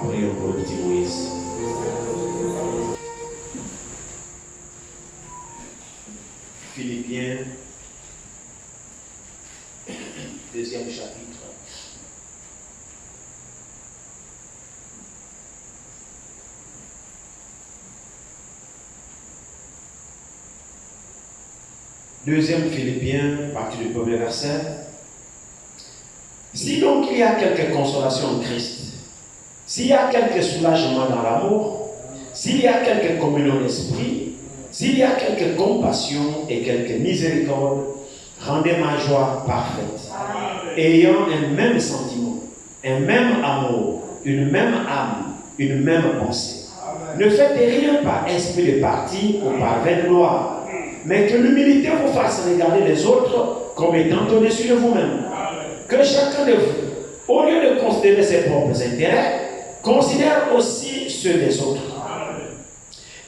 prions pour le petit Moïse. Philippiens, 2e chapitre. Deuxième Philippiens, partie du premier verset. Si donc il y a quelque consolation en Christ, s'il y a quelque soulagement dans l'amour, s'il y a quelque communion d'esprit, s'il y a quelque compassion et quelque miséricorde, rendez ma joie parfaite, ayant un même sentiment, un même amour, une même âme, une même pensée. Ne faites rien par esprit de parti ou par vaine gloire, mais que l'humilité vous fasse regarder les autres comme étant au-dessus de vous-même. Que chacun de vous, au lieu de considérer ses propres intérêts, considère aussi ceux des autres.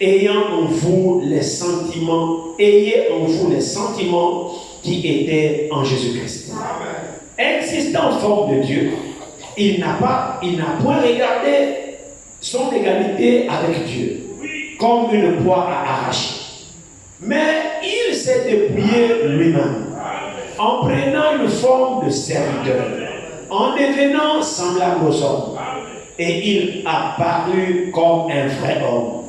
Ayant en vous les sentiments, ayez en vous les sentiments qui étaient en Jésus-Christ. Existant en forme de Dieu, il n'a point regardé son égalité avec Dieu comme une proie à arracher. Mais il s'est dépouillé lui-même en prenant une forme de serviteur, en devenant semblable aux hommes. Et il a paru comme un vrai homme.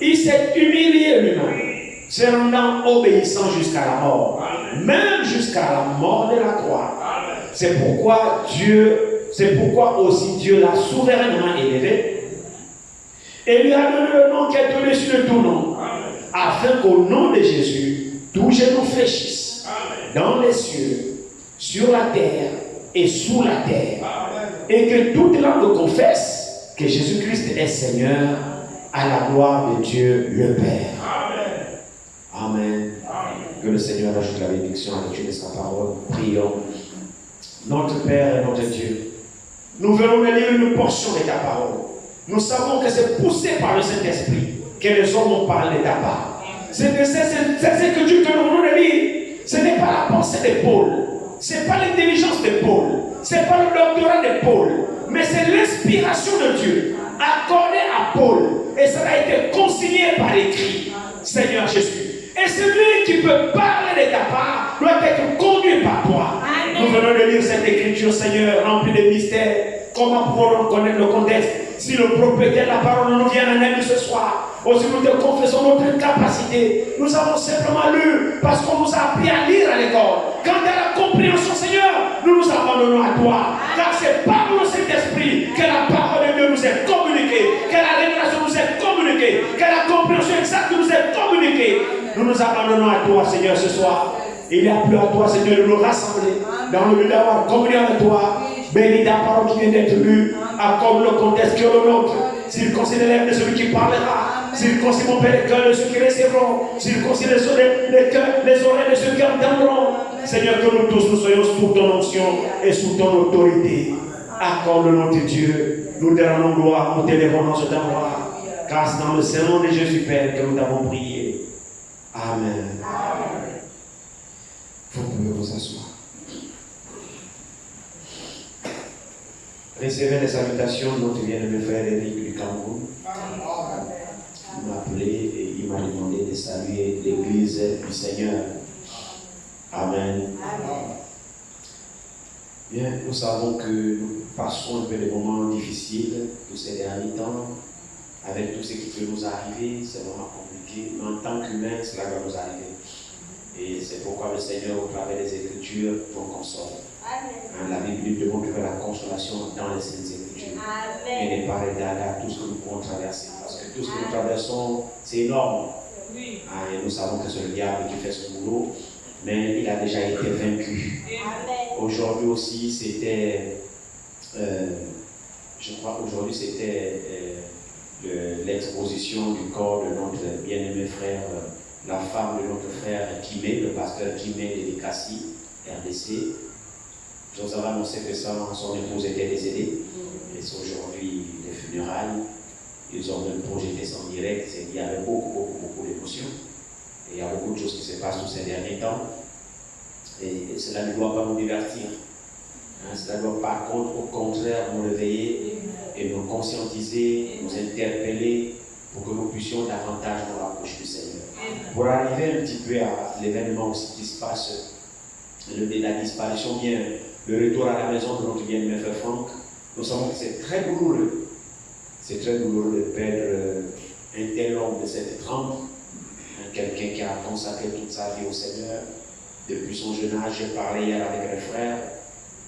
Il s'est humilié lui-même, se rendant obéissant jusqu'à la mort, même jusqu'à la mort de la croix. C'est pourquoi aussi Dieu l'a souverainement élevé et lui a donné le nom qui est au-dessus de tout nom, afin qu'au nom de Jésus, tout genou fléchisse, dans les cieux, sur la terre et sous la terre, et que toute langue confesse que Jésus-Christ est Seigneur, à la gloire de Dieu le Père. Amen. Que le Seigneur ajoute la bénédiction à l'étude de sa parole. Prions. Notre Père et notre Dieu, nous venons de lire une portion de ta parole. Nous savons que c'est poussé par le Saint-Esprit que les hommes ont parlé de ta part. C'est ce que nous venons de lire. Ce n'est pas la pensée de Paul, ce n'est pas l'intelligence de Paul, ce n'est pas le doctorat de Paul, mais c'est l'inspiration de Dieu accordée à Paul, et ça a été consigné par écrit. Seigneur Jésus, et celui qui peut parler de ta part doit être conduit par toi. Amen. Nous venons de lire cette écriture, Seigneur, remplie de mystères. Comment pouvons-nous connaître le contexte si le propriétaire de la parole nous vient en aide ce soir? Aussi nous te confessons notre incapacité. Nous avons simplement lu parce qu'on nous a appris à lire à l'école. Quant à la compréhension, Seigneur, nous nous abandonnons à toi. Car c'est par le Saint-Esprit que la parole de Dieu nous est communiquée, que la révélation nous est communiquée, que la compréhension exacte nous est communiquée. Nous nous abandonnons à toi, Seigneur, ce soir. Il n'y a plus à toi, Seigneur, de nous rassembler dans le but d'avoir communion avec toi. Bénis ta parole qui vient d'être lue, accorde le contexte qui est le nôtre. Circoncide les lèvres de celui qui parlera, circoncide mon Père les cœurs de ceux qui recevront, circoncide les oreilles de ceux qui entendront. Seigneur, que nous tous nous soyons sous ton onction et sous ton autorité. Accorde notre Dieu, nous te rendons gloire, nous t'élèvons dans cet endroit, car c'est dans le Saint-Nom de Jésus Père que nous t'avons prié. Amen. Vous pouvez vous asseoir. Recevez les salutations de notre bien-aimé frère Eric du Cameroun. Il m'a appelé et il m'a demandé de saluer l'église du Seigneur. Amen. Bien, nous savons que nous passons un peu des moments difficiles tous ces derniers temps. Avec tout ce qui peut nous arriver, c'est vraiment compliqué. Mais en tant qu'humain, cela va nous arriver. Et c'est pourquoi le Seigneur, au travers des Écritures, nous console. Hein, la Bible demande que la consolation dans les Saintes Écritures. Amen. Et n'est pas regarder à tout ce que nous pouvons traverser. Parce que tout ce que nous traversons, c'est énorme. Oui. Hein, et nous savons que c'est le diable qui fait son boulot, mais il a déjà été vaincu. Aujourd'hui aussi, c'était, je crois aujourd'hui c'était l'exposition du corps de notre bien-aimé frère, la femme de notre frère Kimé, le pasteur Kimé de Likassi, RDC. Je vous avais annoncé que son épouse était décédée. Et c'est aujourd'hui les funérailles. Ils ont même projeté ça en direct. Il y avait beaucoup d'émotions. Et il y a beaucoup de choses qui se passent tous ces derniers temps. Et cela ne doit pas nous divertir. Hein, cela doit par contre, au contraire, nous réveiller et nous conscientiser, nous interpeller pour que nous puissions davantage nous rapprocher du Seigneur. Pour arriver un petit peu à l'événement aussi qui se passe, la disparition bien, le retour à la maison de notre bien-aimé frère Franck, nous savons que c'est très douloureux. C'est très douloureux de perdre un tel homme de cette trempe, quelqu'un qui a consacré toute sa vie au Seigneur. Depuis son jeune âge, j'ai parlé hier avec les frères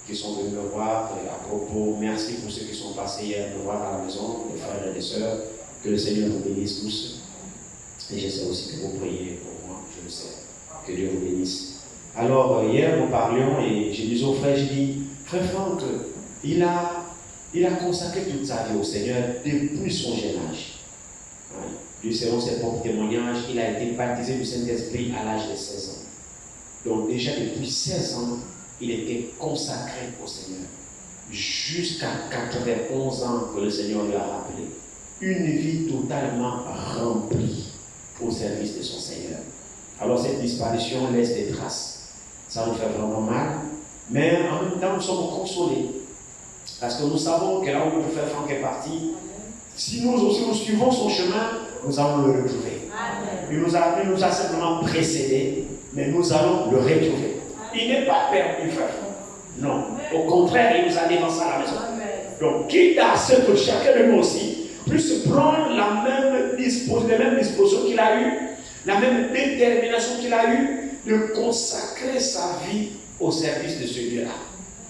qui sont venus me voir à propos. Merci pour ceux qui sont passés hier me voir à la maison, les frères et les sœurs. Que le Seigneur vous bénisse tous. Et je sais aussi que vous priez pour moi, je le sais. Que Dieu vous bénisse. Alors, hier, nous parlions et je disais au frère, je dis, frère Franck, il a consacré toute sa vie au Seigneur depuis son jeune âge. Dieu, selon ses propres témoignages, il a été baptisé du Saint-Esprit à l'âge de 16 ans. Donc déjà depuis 16 ans, il était consacré au Seigneur. Jusqu'à 91 ans que le Seigneur lui a rappelé. Une vie totalement remplie au service de son Seigneur. Alors cette disparition laisse des traces. Ça nous fait vraiment mal. Mais en même temps, nous sommes consolés. Parce que nous savons que là où notre frère Franck est parti, si nous aussi nous suivons son chemin, nous allons le retrouver. Il nous a simplement précédé, mais nous allons le retrouver. Il n'est pas perdu, frère. Non. Au contraire, il nous a dévancé à la maison. Donc, quitte à ce que chacun de nous aussi puisse prendre les mêmes dispositions qu'il a eues, la même détermination qu'il a eue de consacrer sa vie au service de ce Dieu-là.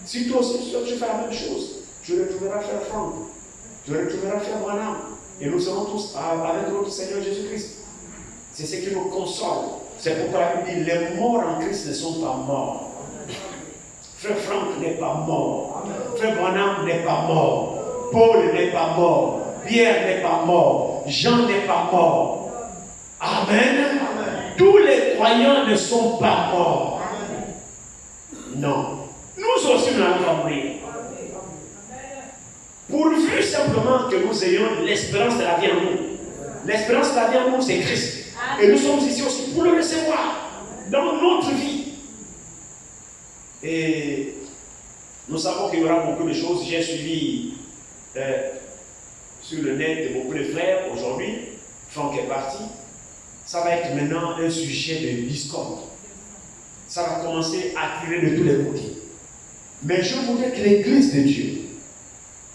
Si toi aussi tu fais la même chose, je retrouverai frère Franck, je retrouverai frère Branham, et nous serons tous avec notre Seigneur Jésus-Christ. C'est ce qui nous console. C'est pourquoi la Bible dit les morts en Christ ne sont pas morts. Frère Franck n'est pas mort. Frère Branham n'est pas mort. Paul n'est pas mort. Pierre n'est pas mort. Jean n'est pas mort. Amen. Tous les croyants ne sont pas morts. Non. Nous aussi nous allons mourir. Pourvu simplement que nous ayons l'espérance de la vie en nous. L'espérance de la vie en nous, c'est Christ. Et nous sommes ici aussi pour le recevoir dans notre vie. Et nous savons qu'il y aura beaucoup de choses. J'ai suivi sur le net beaucoup de frères aujourd'hui. Franck est parti. Ça va être maintenant un sujet de discorde. Ça va commencer à tirer de tous les côtés. Mais je voudrais que l'Église de Dieu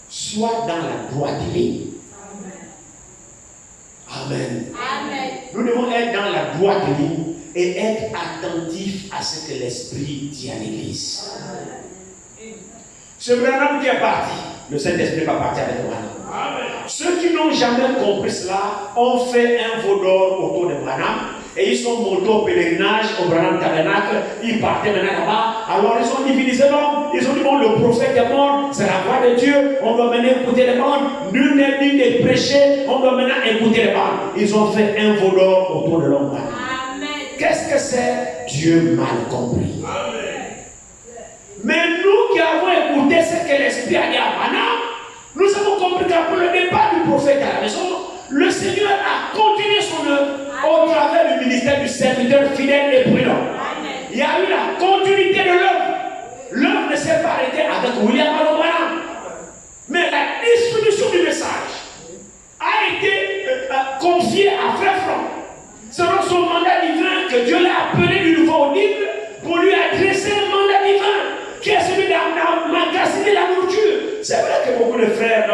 soit dans la droite ligne. Amen. Amen. Nous devons être dans la droite ligne et être attentifs à ce que l'Esprit dit à l'Église. Ce Branham qui est parti, le Saint-Esprit n'est pas parti avec Branham. Ceux qui n'ont jamais compris cela ont fait un veau d'or autour de Branham et ils sont montés au pèlerinage au Branham Tabernacle. Ils partaient maintenant là-bas. Alors ils ont divinisé l'homme. Ils ont dit bon, le prophète est mort, c'est la voix de Dieu. On doit maintenant écouter les bandes. Nul n'est digne de prêcher. On doit maintenant écouter les bandes. Ils ont fait un veau d'or autour de l'homme. Qu'est-ce que c'est? Dieu mal compris. Amen. Mais nous qui avons écouté ce que l'Esprit a dit à Branham, nous avons compris qu'après le départ du prophète à la maison, le Seigneur a continué son œuvre au travers du ministère du serviteur fidèle et prudent. Il y a eu la continuité de l'œuvre. L'œuvre ne s'est pas arrêtée avec William Branham. Mais la distribution du message a été confiée à Frère Franck. Selon son mandat divin que Dieu l'a appelé du nouveau audible pour lui adresser un mandat divin qui est celui d'emmagasiner la nourriture. C'est vrai que beaucoup de frères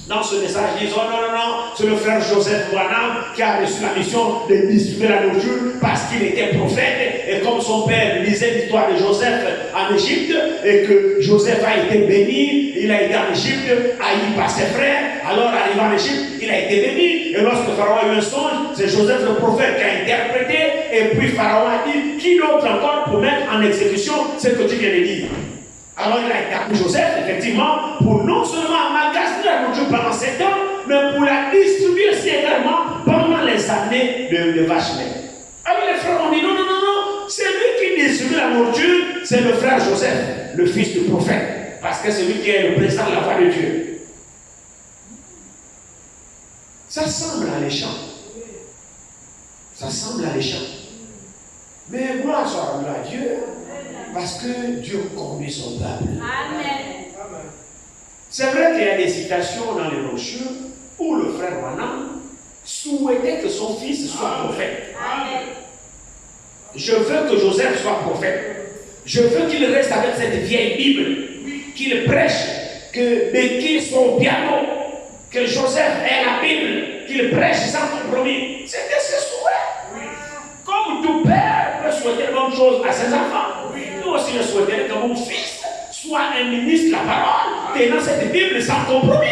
dans ce message disent oh non, c'est le frère Joseph Branham qui a reçu la mission de distribuer la nourriture parce qu'il était prophète et comme son père lisait l'histoire de Joseph en Égypte et que Joseph a été béni, il a été en Égypte, haï par ses frères, alors arrivant en Égypte, il a été béni et lorsque Pharaon a eu un songe, c'est Joseph le prophète qui a interprété et puis Pharaon a dit qui d'autre encore pour mettre en exécution ce que tu viens de dire. Alors il a été appelé Joseph, effectivement, pour non seulement emmagasiner la nourriture pendant 7 ans, mais pour la distribuer aussi également pendant les années de vache maigre. Alors les frères ont dit non, c'est lui qui distribue la nourriture, c'est le frère Joseph, le fils du prophète, parce que c'est lui qui est le président de la voix de Dieu. Ça semble alléchant. Ça semble alléchant. Mais gloire soit à Dieu. Parce que Dieu conduit son peuple. Amen. C'est vrai qu'il y a des citations dans les brochures où le frère Branham souhaitait que son fils soit prophète. Je veux que Joseph soit prophète. Je veux qu'il reste avec cette vieille Bible, qu'il prêche, mais qu'il soit au piano, que Joseph ait la Bible, qu'il prêche sans compromis. C'était ce souhait. Comme tout père peut souhaiter la même chose à ses enfants, nous aussi je souhaitais que mon fils soit un ministre de la parole, tenant cette Bible sans compromis.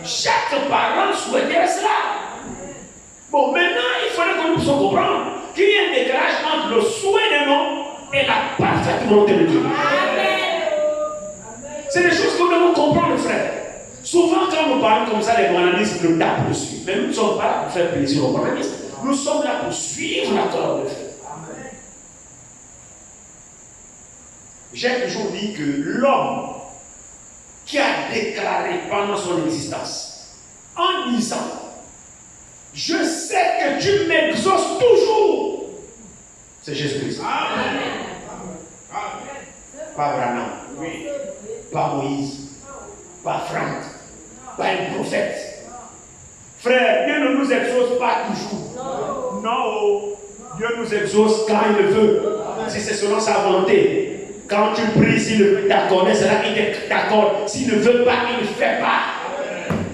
Chaque parent souhaitait cela. Bon, maintenant, il fallait que nous puissions comprendre qu'il y a un décalage entre le souhait de l'homme et la parfaite volonté de Dieu. C'est des choses que nous devons comprendre, frère. Souvent, quand nous parlons comme ça, les branhamistes nous tapent dessus. Mais nous ne sommes pas là pour faire plaisir aux branhamistes. Nous sommes là pour suivre la parole de Dieu. J'ai toujours dit que l'homme qui a déclaré pendant son existence, en disant je sais que tu m'exauces toujours, c'est Jésus-Christ. Pas Branham, pas Moïse, pas Franck, pas un prophète. Frère, Dieu ne nous exauce pas toujours. Non, Dieu nous exauce quand il le veut, si c'est selon sa volonté. Quand tu pries, s'il veut t'accorder, c'est là qu'il t'accorde. S'il ne veut pas, il ne fait pas.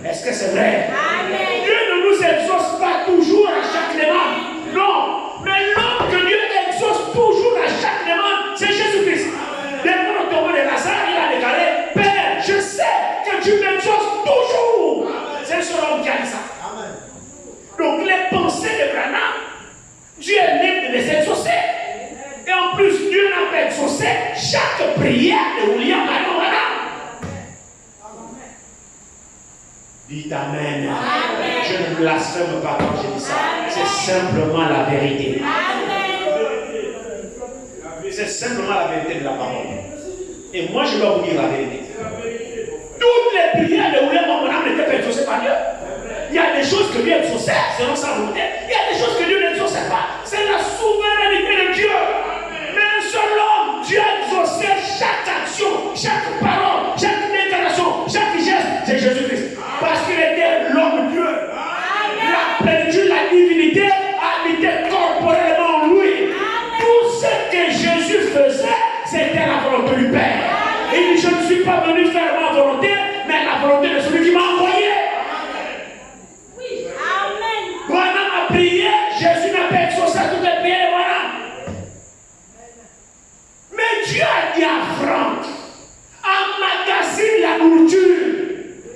Est-ce que c'est vrai? Amen. Dieu ne nous exauce pas toujours à chaque demande. Non. Mais l'homme que Dieu exauce toujours à chaque demande, c'est Jésus-Christ. Devant le tombeau de Lazare, il a déclaré, Père, je sais que tu m'exauces toujours. C'est le seul homme qui a dit ça. Amen. Donc les pensées de Branham, Dieu est libre de les exaucer. Et en plus, Dieu n'a pas exaucé chaque prière de William Marion Branham. Dites Amen. Amen. Je ne blasphème pas quand je dis ça. C'est simplement la vérité. C'est simplement la vérité de la parole. Et moi, je dois vous dire la vérité. Toutes les prières de William Branham n'étaient pas exaucées par Dieu. Il y a des choses que Dieu exauçait selon sa volonté. Il y a des choses que Dieu n'exauçait pas. C'est la souveraineté de Dieu. Mais un seul homme, Dieu a exaucé chaque action, chaque parole, chaque déclaration, chaque geste. C'est Jésus-Christ. Parce qu'il était l'homme Dieu. La plénitude, la divinité habitait corporellement en lui. Tout ce que Jésus faisait, c'était la volonté du Père. Il dit, je ne suis pas venu faire ma volonté, mais la volonté de celui qui m'a envoyé. Branham a prié, Jésus n'a pas exaucé toutes les prières de Branham. Mais Dieu a dit à Franck, emmagasine la nourriture.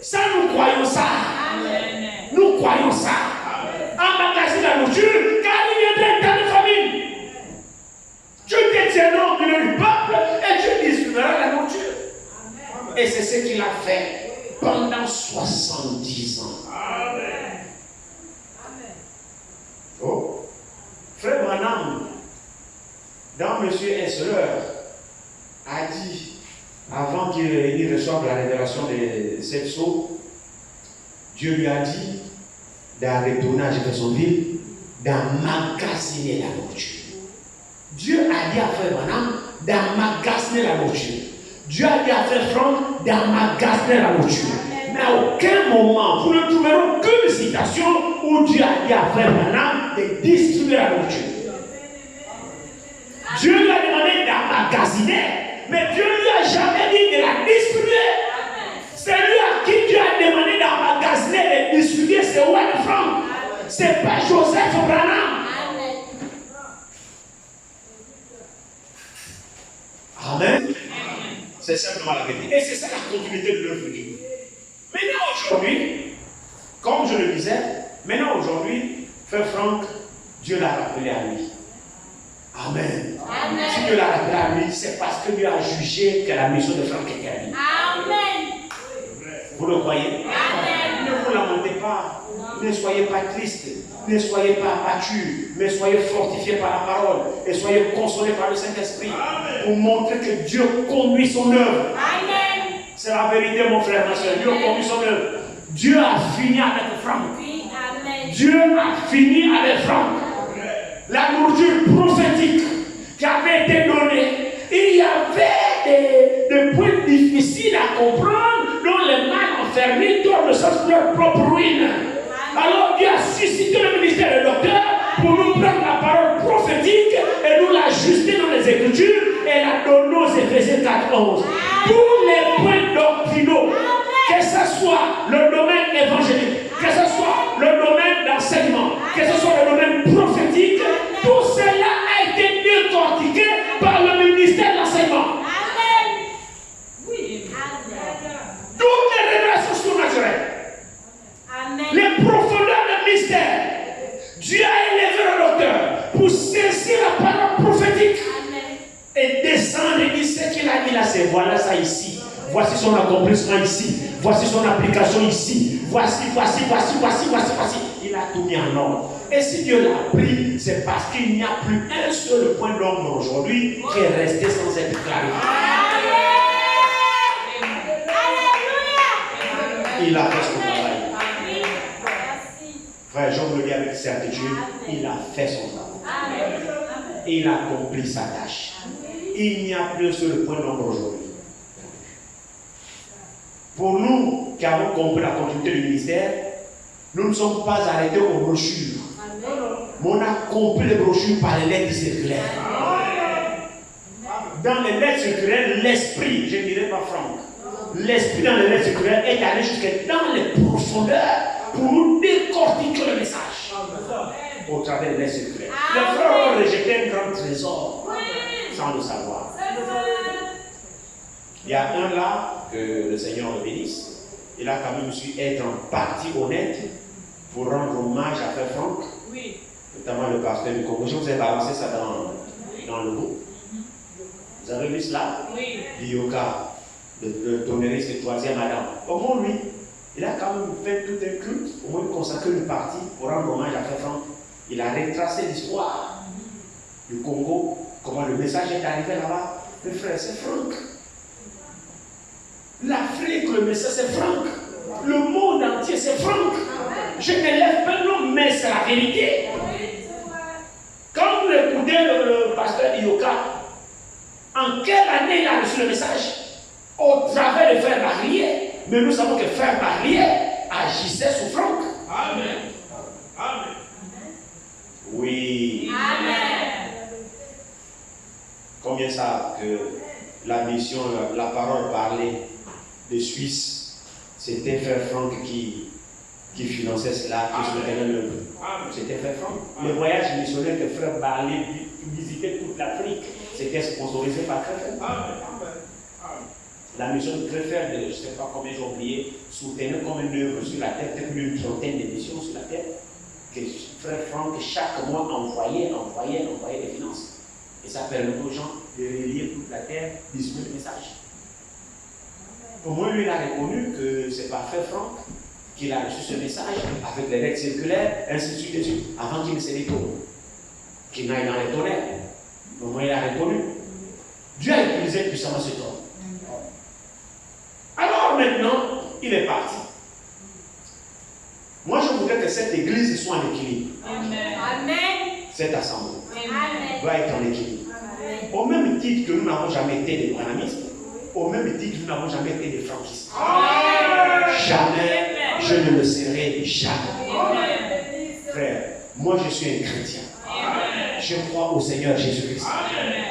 Ça, nous croyons ça. Amen. Nous croyons ça. Emmagasine la nourriture, car il viendrait un temps de famine. Tu détiendras au milieu du peuple et tu distribueras la nourriture. Amen. Et c'est ce qu'il a fait pendant 70 ans. Amen. Oh, frère Branham, dans Monsieur Esseleur, a dit, avant qu'il reçoive la révélation de cette sceau, Dieu lui a dit, dans retourner à Jeffersonville, d'emmagasiner la nourriture. Dieu a dit à frère Branham d'emmagasiner la nourriture. Dieu a dit à frère Franck d'emmagasiner la nourriture. Mais à aucun moment, vous ne trouverez aucune citation où Dieu a dit à frère Branham de distribuer la nourriture. Dieu lui a demandé d'emmagasiner, mais Dieu ne lui a jamais dit de la distribuer. C'est lui à qui Dieu a demandé d'emmagasiner et de distribuer, c'est Wayne Franck. Ce n'est pas Joseph Branham. Amen. C'est simplement la vérité. Et c'est ça la continuité de l'œuvre de Dieu. Maintenant aujourd'hui, comme je le disais, aujourd'hui, frère Franck, Dieu l'a rappelé à lui. Amen. Amen. Si Dieu l'a rappelé à lui, c'est parce que Dieu a jugé que la mission de Franck était à lui. Amen. Vous le croyez? Amen. Ne vous lamentez pas. Non. Ne soyez pas tristes. Ne soyez pas abattus. Mais soyez fortifiés par la parole. Et soyez consolés par le Saint-Esprit. Pour montrer que Dieu conduit son œuvre. Amen. C'est la vérité, mon frère, ma soeur. Dieu conduit son œuvre. Dieu a fini avec Franck. Dieu a fini avec Franck. La nourriture prophétique qui avait été donnée, il y avait des points difficiles à comprendre dont les mal enfermés dorment le sens de leur propre ruine. Alors Dieu a suscité le ministère de docteur pour nous prendre la parole prophétique et nous l'ajuster dans les Écritures et la donner aux Éphésiens 4:11. Tous les points doctrinaux, que ce soit le domaine évangélique, que ce soit le domaine d'enseignement, que ce soit le domaine prophétique, tout cela a été décortiqué par le ministère de l'enseignement. Toutes les révélations surnaturelles, les profondeurs de mystère, Dieu a élevé le docteur pour saisir la parole prophétique et descendre et dire ce qu'il a dit là, c'est voilà ça ici. Voici son accomplissement ici. Voici son application ici. Voici. Il a tout mis en ordre. Et si Dieu l'a pris, c'est parce qu'il n'y a plus un seul point d'ombre aujourd'hui qui est resté sans être clarifié. Il a fait son travail. Frère, je vous le dis avec certitude, il a fait son travail. Et il a accompli sa tâche. Il n'y a plus un seul point d'ombre aujourd'hui. Pour nous qui avons compris la continuité du ministère, nous ne sommes pas arrêtés aux brochures. Mais on a compris les brochures par les lettres circulaires. Dans les lettres circulaires, l'esprit, je ne dirais pas Franck, l'esprit dans les lettres circulaires est allé jusqu'à dans les profondeurs pour nous décortiquer le message au travers des lettres circulaires. Les frères ont rejeté un grand trésor sans le savoir. Il y a un là, que le Seigneur le bénisse, il a quand même su être en partie honnête pour rendre hommage à Frère Franck, notamment le pasteur du Congo. Je vous ai balancé ça dans le groupe. Vous avez vu cela? L'Ioka, le tonneriste et troisième Adam. Au moins lui, il a quand même fait tout un culte, au moins consacré une partie pour rendre hommage à Frère Franck. Il a retracé l'histoire du Congo, comment le message est arrivé là-bas. Mais frère, c'est Franck. L'Afrique, le message, c'est Franck. Le monde entier, c'est Franck. Je ne lève pas le nom, mais c'est la vérité. Quand vous écoutez le pasteur Ioka, en quelle année il a reçu le message? Au travers de Frère Barrier. Mais nous savons que Frère Barrier agissait sous Franck. Amen. Amen. Oui. Amen. Combien savent que la mission, la parole parlée de Suisse, c'était Frère Franck qui finançait cela, qui soutenait l'œuvre. C'était Frère Franck. Le voyage missionnaire que Frère Barley visitait toute l'Afrique, c'était sponsorisé par Frère Franck. La mission de Frère, je ne sais pas combien j'ai oublié, soutenait comme une œuvre sur la terre, peut-être une trentaine d'émissions sur la terre, que Frère Franck chaque mois envoyait des finances. Et ça permet aux gens de relire toute la terre, distribuer le message. Au moins, lui, il a reconnu que c'est par Frère Franck qu'il a reçu ce message avec les lettres circulaires, ainsi de suite, avant qu'il ne se détourne, qu'il n'aille dans les tonnerres. Au moins, il a reconnu. Dieu a utilisé puissamment cet homme. Alors maintenant, il est parti. Moi, je voudrais que cette église soit en équilibre. Amen. Cette assemblée doit être en équilibre. Amen. Au même titre que nous n'avons jamais été des branhamistes, au même titre que nous n'avons jamais été des franquistes. Jamais, je ne le serai jamais. Amen. Frère, moi je suis un chrétien. Amen. Je crois au Seigneur Jésus-Christ,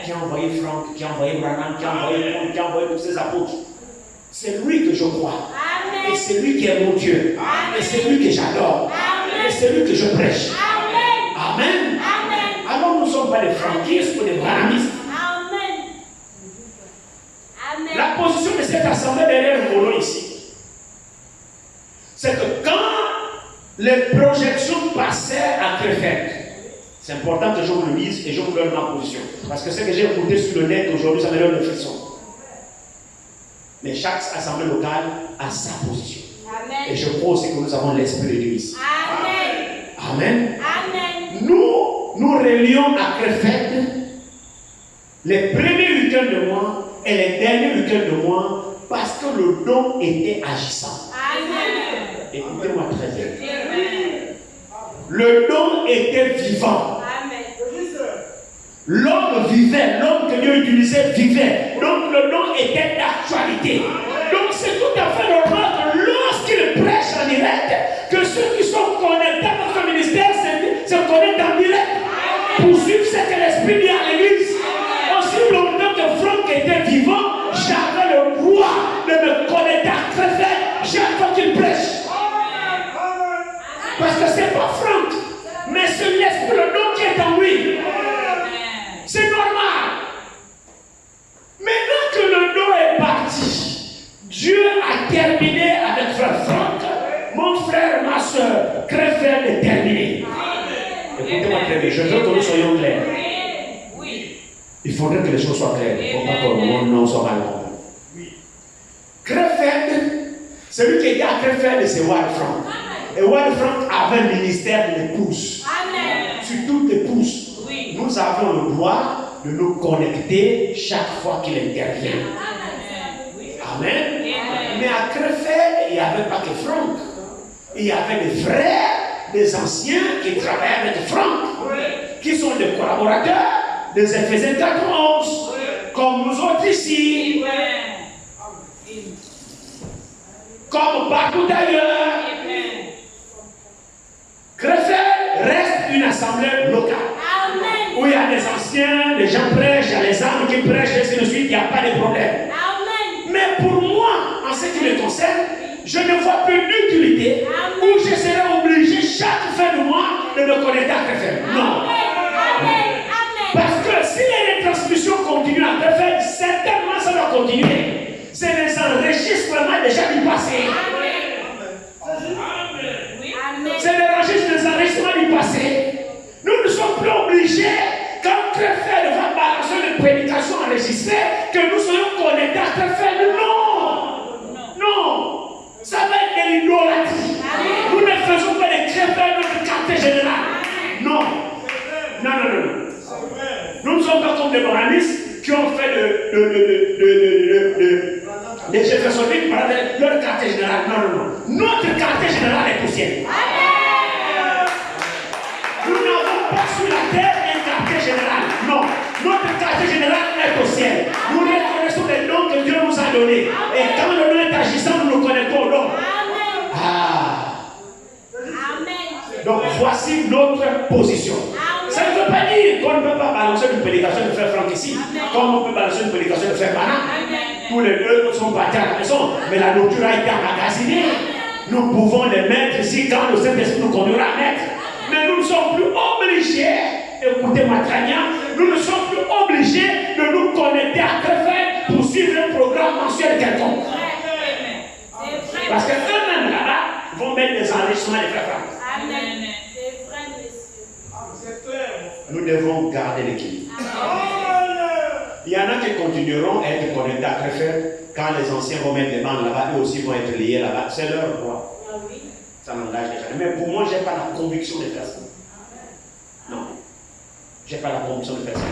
qui a envoyé Franck, qui a envoyé Branham, qui a envoyé Paul, qui a envoyé tous ses apôtres. C'est lui que je crois. Amen. Et c'est lui qui est mon Dieu. Amen. Et c'est lui que j'adore. Amen. Et c'est lui que je prêche. Amen. Amen. Amen. Alors nous ne sommes pas des franquistes ou des branhamistes. La position de cette assemblée derrière le colon ici, c'est que quand les projections passaient à Krefeld, c'est important que je vous le dise et je vous donne ma position. Parce que ce que j'ai écouté sur le net aujourd'hui, ça me donne le frisson. Mais chaque assemblée locale a sa position. Amen. Et je crois aussi que nous avons l'Esprit de Dieu ici. Amen. Amen. Amen. Nous relions à Krefeld les premiers week-ends de mois et les derniers week-ends de mois parce que le don était agissant. Amen. Écoutez-moi très bien. Le don était vivant. Amen. L'homme vivait, l'homme que Dieu utilisait vivait. Donc le don était d'actualité. Donc c'est tout à fait normal que lorsque que ce n'est pas Franck, mais c'est l'esprit, le nom qui est en lui. C'est normal. Maintenant que le nom est parti, Dieu a terminé avec frère Franck. Mon frère, ma soeur, Crefeld est terminé. Écoutez-moi très bien, je veux que nous soyons clairs. Il faudrait que les choses soient claires. Il ne faut pas que mon nom soit mal compris. Crefeld, celui qui était à Crefeld, c'est Ward Frank. Et Ward Frank avait un ministère de l'épouse. Sur toute l'épouse. Nous avons le droit de nous connecter chaque fois qu'il intervient. Amen. Mais à Crefeld, il n'y avait pas que Franck. Il y avait des frères, des anciens qui travaillaient avec Franck, qui sont des collaborateurs des Éphésiens 4:11, comme nous autres ici, comme partout ailleurs. Crefeld reste une assemblée locale. Où il y a des anciens, les gens prêchent, il y a les âmes qui prêchent, et ainsi de suite, il n'y a pas de problème. Mais pour moi, en ce qui me concerne, je ne vois plus d'utilité où je serai obligé chaque fin de mois de me connecter à Crefeld. Non. Parce que si les retransmissions continuent à Crefeld, certainement ça va continuer. C'est des enregistrements déjà du passé. C'est des enregistrements du passé. Nous ne sommes plus obligés, quand Crefeld va balancer une prédication enregistrée, que nous soyons connectés à Crefeld. Non. Non. Ça va être de l'idolâtrie. Nous ne faisons pas de Crefeld notre quartier général. Non. Non, non, non. Nous ne sommes pas comme des moralistes qui ont fait des Jeffersonites leur quartier général. Non, non, non. Notre quartier général est au ciel. Nous n'avons pas sur la terre un quartier général. Non. Notre quartier général est au ciel. Nous reconnaissons les noms que Dieu nous a donnés. Et quand le nom est agissant, nous nous connectons au nom. Donc voici notre position. Ça ne veut pas dire qu'on ne peut pas balancer une prédication de frère Franck ici, comme on peut balancer une prédication de frère Bana. Tous les deux sont partis à la maison, mais la nourriture a été emmagasinée. Nous pouvons les mettre ici quand le Saint-Esprit nous conduira à mettre. Mais nous ne sommes plus obligés, écoutez-moi très bien, nous ne sommes plus obligés de nous connecter à Crefeld pour suivre un programme mensuel quelconque. Parce que eux-mêmes là-bas vont mettre des enregistrements des frères Franck. Amen. Nous devons garder l'équilibre. Il y en a qui continueront à être connectés à Crefeld quand les anciens vont mettre des bandes là-bas, eux aussi vont être liés là-bas. C'est leur droit. Ça m'engage déjà. Mais pour moi, je n'ai pas la conviction de faire ça. Non. Je n'ai pas la conviction de faire ça.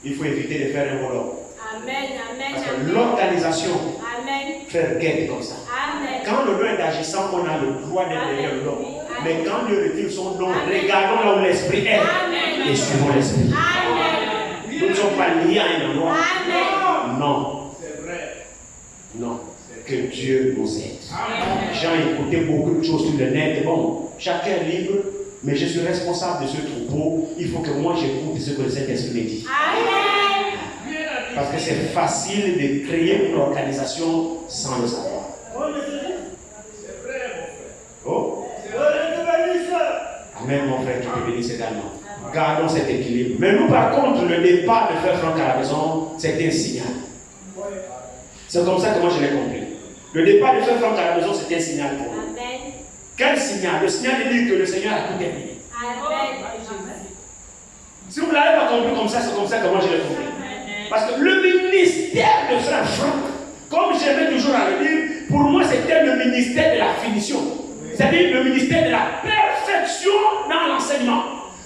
Il faut éviter de faire un voleur. Parce que l'organisation fait guette comme ça. Quand le nom est agissant, on a le droit d'être derrière le nom. Mais quand Dieu retire son nom, regardons là où l'esprit est et suivons l'esprit. Nous ne sommes pas liés à un endroit. Non. C'est vrai. Non. Que Dieu nous aide. J'ai écouté beaucoup de choses sur le net. Bon, chacun est libre, mais je suis responsable de ce troupeau. Il faut que moi j'écoute ce que le Saint-Esprit me dit. Parce que c'est facile de créer une organisation sans le savoir. C'est vrai, mon frère. Oh. C'est vrai, Amen, mon frère, tu peux bénir également. Gardons cet équilibre. Mais nous, par contre, le départ de Frère Franck à la maison, c'est un signal. C'est comme ça que moi je l'ai compris. Le départ de Frère Franck à la maison, c'est un signal pour nous. Quel signal? Le signal dit que le Seigneur a tout terminé. Si vous ne l'avez pas compris comme ça, c'est comme ça que moi je l'ai compris. Parce que le ministère de Frère Franck, comme j'aimais toujours à le dire, pour moi c'était le ministère de la finition. C'est-à-dire le ministère de la perfection dans l'enseignement.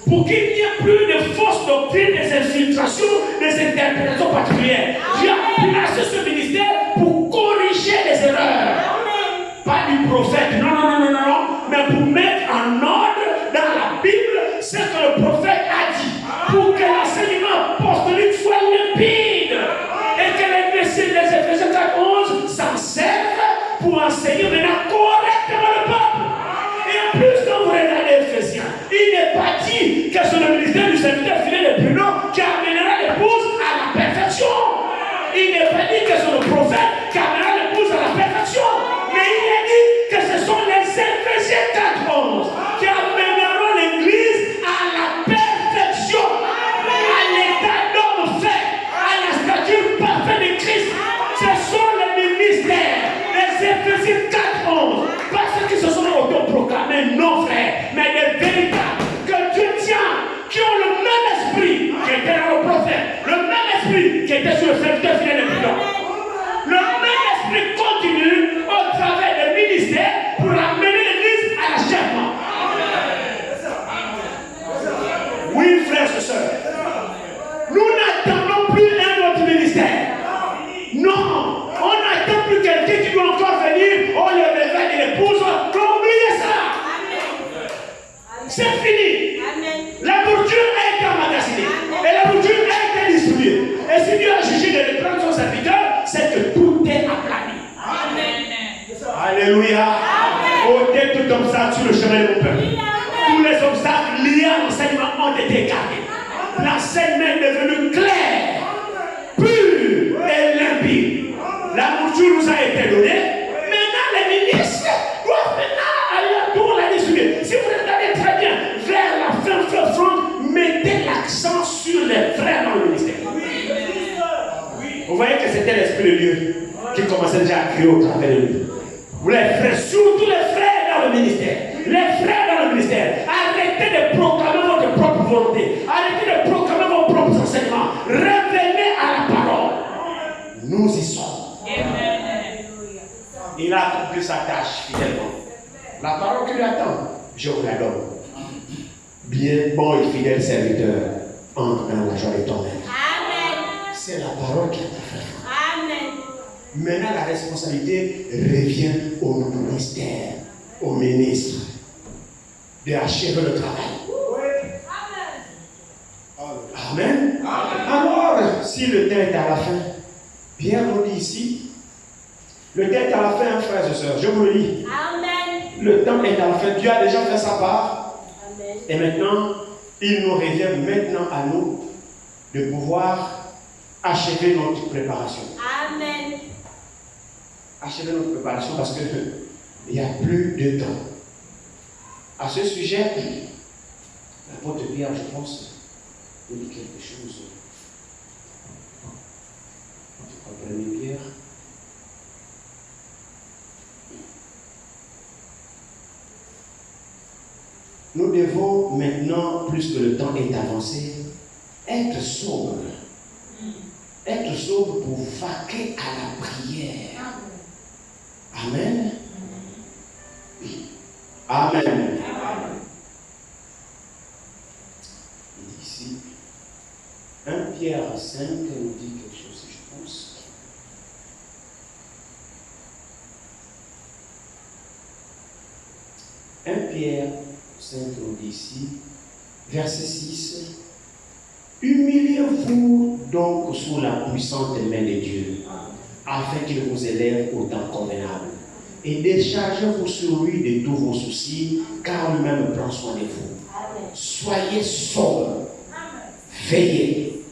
Pour qu'il n'y ait plus de fausses doctrines, des infiltrations, des interprétations particulières. Dieu a placé ce ministère pour corriger les erreurs. Pas du prophète, non, mais pour mettre en ordre dans la Bible ce que le prophète a dit. Pour que l'enseignement apostolique soit limpide. Et que les messieurs des Éphésiens 4:11 s'en servent pour enseigner maintenant correctement le peuple. Et en plus, quand vous regardez Éphésiens, il n'est pas dit que c'est le ministère du serviteur fidèle et prudent qui amènera l'épouse à la perfection. Il n'est pas dit que c'est le prophète qui amènera l'épouse à la perfection. Mais il est dit que ce sont les Éphésiens 4:11 qui c'est fini. Amen. La nourriture a été emmagasinée. Et la nourriture a été distribuée. Et si Dieu a jugé de reprendre son serviteur, c'est que tout est aplani. Amen. Alléluia. Ôtez tout obstacle sur le chemin de mon peuple. Tous les obstacles liés à l'enseignement ont été écartés. L'enseignement est devenu clair, pur et limpide. La nourriture nous a été donnée. Maintenant, les ministres doivent maintenant aller à tour la distribuer. Si vous regardez très bien, vers la fin, mettez l'accent sur les frères dans le ministère. Vous voyez que c'était l'esprit de Dieu qui commençait déjà à crier au travers de lui. Vous les frères, surtout les frères dans le ministère. Les frères dans le ministère, arrêtez de proclamer votre propre volonté. Arrêtez de proclamer vos propres enseignements. Revenez à la parole. Nous y sommes. Il a accompli sa tâche fidèlement. La parole qui lui attend, je vous la donne. Bien bon et fidèle serviteur, entre dans la joie de ton maître. C'est la parole qui a été faite. Maintenant, la responsabilité revient au ministère, au ministre, d'achever le travail. Amen. Alors, si le temps est à la fin, Pierre nous dit ici, le temps est à la fin, frères et sœurs, je vous le dis. Le temps est à la fin. Dieu a déjà fait sa part. Et maintenant, il nous revient maintenant à nous de pouvoir achever notre préparation. Amen. Achever notre préparation parce qu'il n'y a plus de temps. À ce sujet, l'apôtre Pierre, je pense, nous dit quelque chose. Je crois que Pierre. Nous devons maintenant, plus que le temps est avancé, être sobres. Être sobre pour vaquer à la prière. Amen. Amen. Il dit ici, 1 Pierre 5 nous dit quelque chose, je pense. Pierre 5 nous dit ici, verset 6. Humiliez-vous donc sous la puissante main de Dieu, afin qu'il vous élève au temps convenable. Et déchargez-vous sur lui de tous vos soucis, car lui-même prend soin de vous. Soyez sobres, veillez.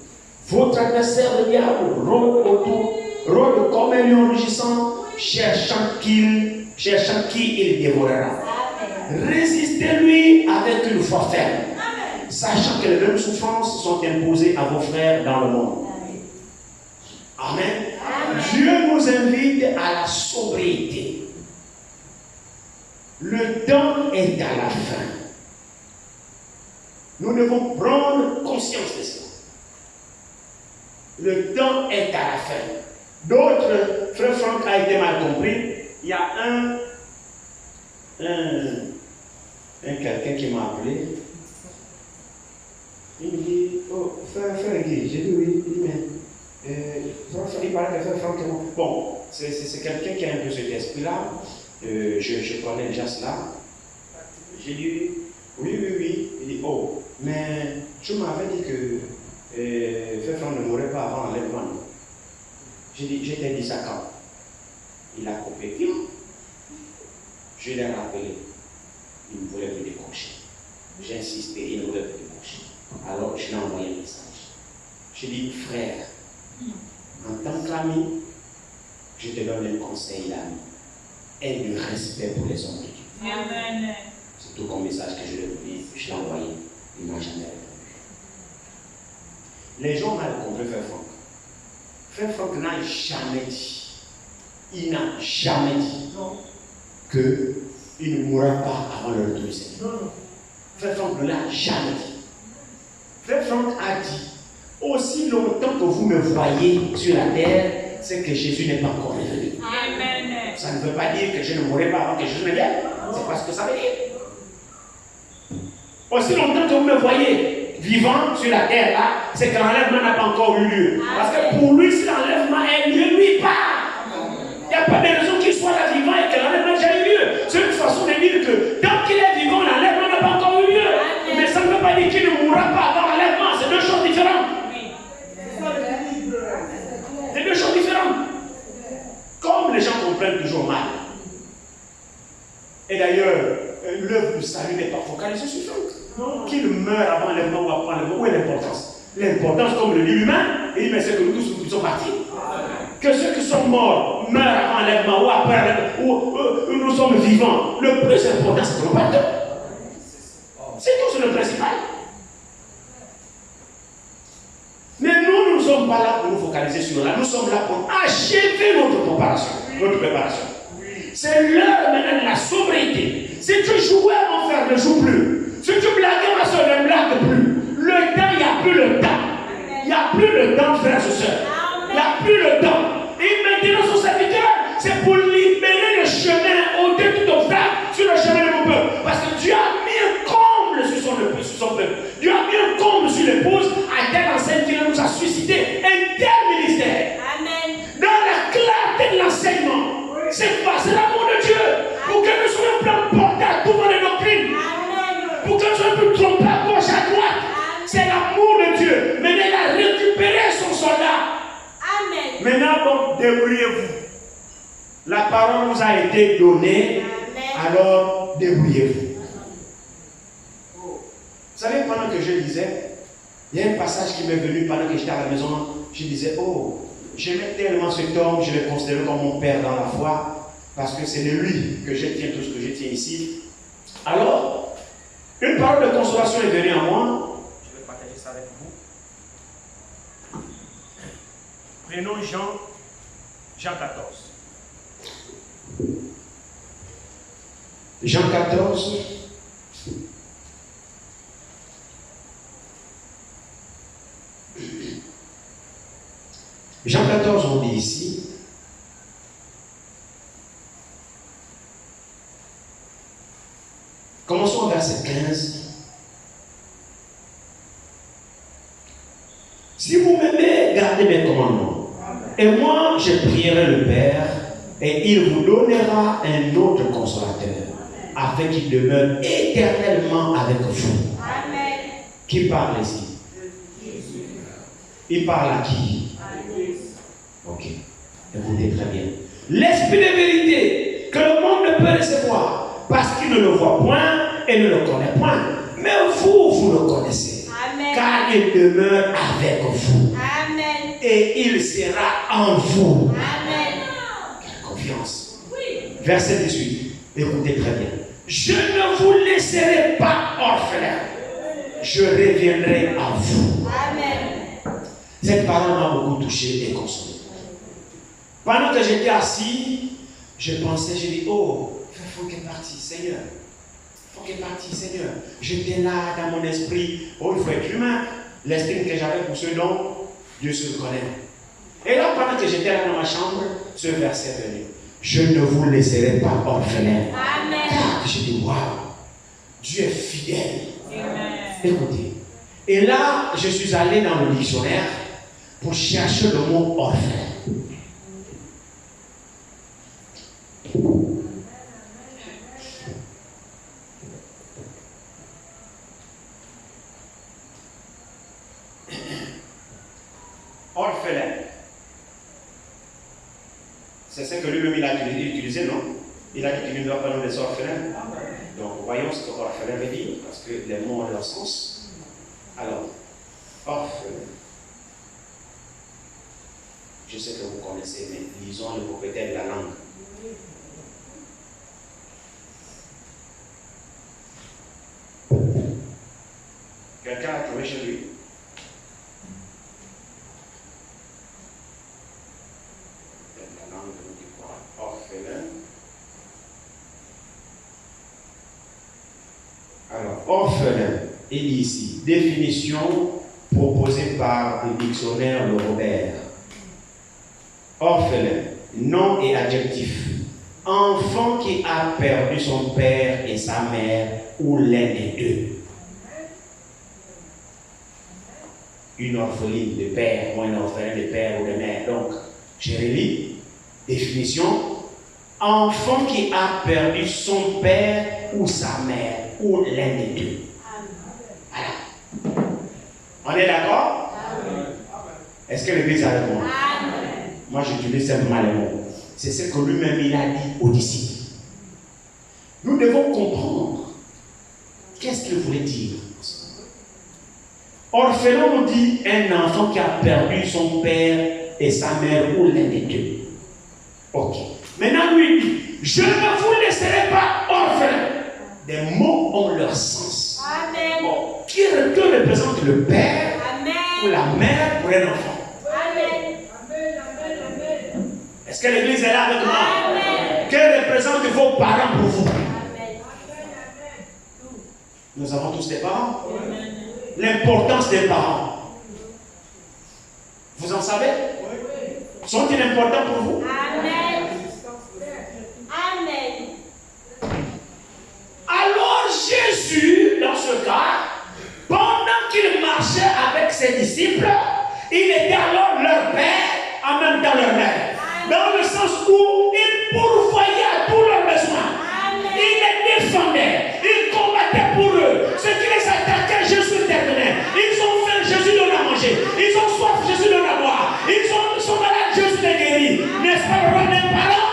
Votre adversaire, le diable, rôde comme un lion rugissant, cherchant qui il dévorera. Résistez-lui avec une foi ferme, sachant que les mêmes souffrances sont imposées à vos frères dans le monde. Amen. Dieu nous invite à la sobriété. Le temps est à la fin. Nous devons prendre conscience de cela. Le temps est à la fin. D'autres, frère Franck a été mal compris. Il y a quelqu'un qui m'a appelé. Il me dit, oh, frère Guy, j'ai dit oui. Il dit, mais, il parlait de frère Franck. Bon, c'est quelqu'un qui a un peu cet esprit-là. Je connais déjà cela. J'ai dit, oui. Il dit, oh, mais tu m'avais dit que frère Franck ne mourrait pas avant l'enlèvement. J'ai dit, je t'ai dit ça quand? Il a coupé. Je l'ai rappelé. Il ne voulait plus décrocher. J'ai insisté, il ne voulait plus décrocher. Alors je lui ai envoyé un message. Je lui ai dit, frère, en tant qu'ami, je te donne un conseil d'ami. Aie du respect pour les hommes de Dieu. Amen. C'est tout comme message que je l'ai envoyé. Il ne m'a jamais répondu. Les gens mal compris Frère Franck. Frère Franck n'a jamais dit, il n'a jamais dit qu'il ne mourra pas avant le retour du Seigneur. Frère Franck ne l'a jamais dit. Frère Franck a dit, aussi longtemps que vous me voyez sur la terre, c'est que Jésus n'est pas encore revenu. Amen. Ça ne veut pas dire que je ne mourrai pas avant que Jésus ne vienne. C'est pas ce que ça veut dire. Aussi longtemps que vous me voyez vivant sur la terre là, c'est que l'enlèvement n'a pas encore eu lieu. Parce que pour lui, si l'enlèvement est lieu, lui part. Il n'y a pas de raison qu'il soit là vivant et que l'enlèvement ait déjà eu lieu. C'est une façon de dire que tant qu'il est vivant, l'enlèvement n'a pas encore eu lieu. l'œuvre du salut n'est pas focalisée sur ça. Qu'il meure avant l'enlèvement ou après l'enlèvement, où est l'importance? L'importance, comme le dit lui-même, il dit, mais c'est que nous tous nous sommes partis. Que ceux qui sont morts meurent avant l'enlèvement ou après l'enlèvement, ou nous sommes vivants. Le plus important, c'est que nous partons. C'est tout, c'est le principal. Mais nous ne sommes pas là pour nous focaliser sur là. Nous sommes là pour achever notre préparation. C'est l'heure maintenant de la sobriété. Si tu jouais, mon frère, ne joue plus. Si tu blaguais, ma soeur, ne blague plus. Le temps, il n'y a plus le temps. Il n'y a plus le temps, frères et sœurs. Il n'y a plus le temps. Et maintenant, son serviteur, c'est pour libérer le chemin, ôter tout obstacle sur le chemin de mon peuple. Parce que Dieu a mis un comble sur son peuple. Dieu a mis un comble sur l'épouse, à telle enseigne qu'il nous a suscité un tel ministère. Amen. Dans la clarté de l'enseignement. C'est quoi? C'est l'amour de Dieu. Pour que nous soyons plus portés à tout dans les doctrines. Pour que nous soyons plus trompés à gauche, à droite. C'est l'amour de Dieu. Maintenant, il a récupéré son soldat. Amen. Maintenant, donc, débrouillez-vous. La parole vous a été donnée. Amen. Alors, débrouillez-vous. Vous savez, pendant que je lisais, il y a un passage qui m'est venu pendant que j'étais à la maison. Je disais, oh, j'aimais tellement cet homme, je le considère comme mon père dans la foi, parce que c'est de lui que je tiens tout ce que je tiens ici. Alors, une parole de consolation est venue à moi. Je vais partager ça avec vous. Prenons Jean 14. Jean 14. Jean 14, on dit ici, commençons au verset 15. Si vous m'aimez, gardez mes commandements. Et moi, je prierai le Père, et il vous donnera un autre consolateur, afin qu'il demeure éternellement avec vous. Amen. Qui parle ici? Il parle à qui? Ok, écoutez très bien. L'esprit de vérité que le monde ne peut recevoir parce qu'il ne le voit point et ne le connaît point. Mais vous le connaissez. Amen. Car il demeure avec vous. Amen. Et il sera en vous. Amen. Quelle confiance. Oui. Verset 18. Écoutez très bien. Je ne vous laisserai pas orphelin. Je reviendrai à vous. Amen. Cette parole m'a beaucoup touché et consolé. Pendant que j'étais assis, je pensais, je dis, oh, faut qu'elle parte, Seigneur. Faut qu'elle parte, Seigneur. J'étais là dans mon esprit. Oh, il faut être humain. L'estime que j'avais pour ce don, Dieu se le connaît. Et là, pendant que j'étais là dans ma chambre, ce verset est venu. Je ne vous laisserai pas orphelin. Amen. J'ai dit, waouh, Dieu est fidèle. Amen. Écoutez. Et là, je suis allé dans le dictionnaire pour chercher le mot orphelin. Orphelin. C'est ce que lui-même il a utilisé, non? Il a dit qu'il ne doit pas nous laisser orphelins. Donc voyons ce que orphelin veut dire, parce que les mots ont leur sens. Alors, orphelin. Je sais que vous connaissez, mais lisons le propriétaire de la langue. Quelqu'un a trouvé chez lui? La langue nous dit quoi? Orphelin. Alors, orphelin, il dit ici, définition proposée par le dictionnaire de Robert. Orphelin, nom et adjectif. Enfant qui a perdu son père et sa mère ou l'un des deux. Une orpheline de père ou un orphelin de père ou de mère. Donc, je relis. Définition. Enfant qui a perdu son père ou sa mère ou l'un des deux. Voilà. On est d'accord? Est-ce que l'Église a répondu? Moi, j'utilise simplement les mots. C'est ce que lui-même il a dit aux disciples. Nous devons comprendre Qu'est-ce qu'il voulait dire? Orphelin nous dit un enfant qui a perdu son père et sa mère ou l'un des deux. Ok. Maintenant, lui dit, je ne vous laisserai pas orphelin. Des mots ont leur sens. Amen. Bon, qui représente le père Amen. ou la mère pour un enfant? Amen. Est-ce que l'église est là avec moi? Amen. Que représentent vos parents pour vous? Amen. Nous avons tous des parents. L'importance des parents. Vous en savez? Sont-ils importants pour vous? Amen. Amen. Alors Jésus, dans ce cas, pendant qu'il marchait avec ses disciples, il était alors leur père, en même temps leur mère. Dans le sens où il pourvoyait à tous leurs besoins. Il les défendait. Il combattait pour eux. Ceux qui les attaquaient, Jésus intervenait. Ils ont faim, Jésus donne à manger. Ils ont soif, Jésus donne à boire. Ils sont malades, Jésus les guérit. N'est-ce pas le roi des parents?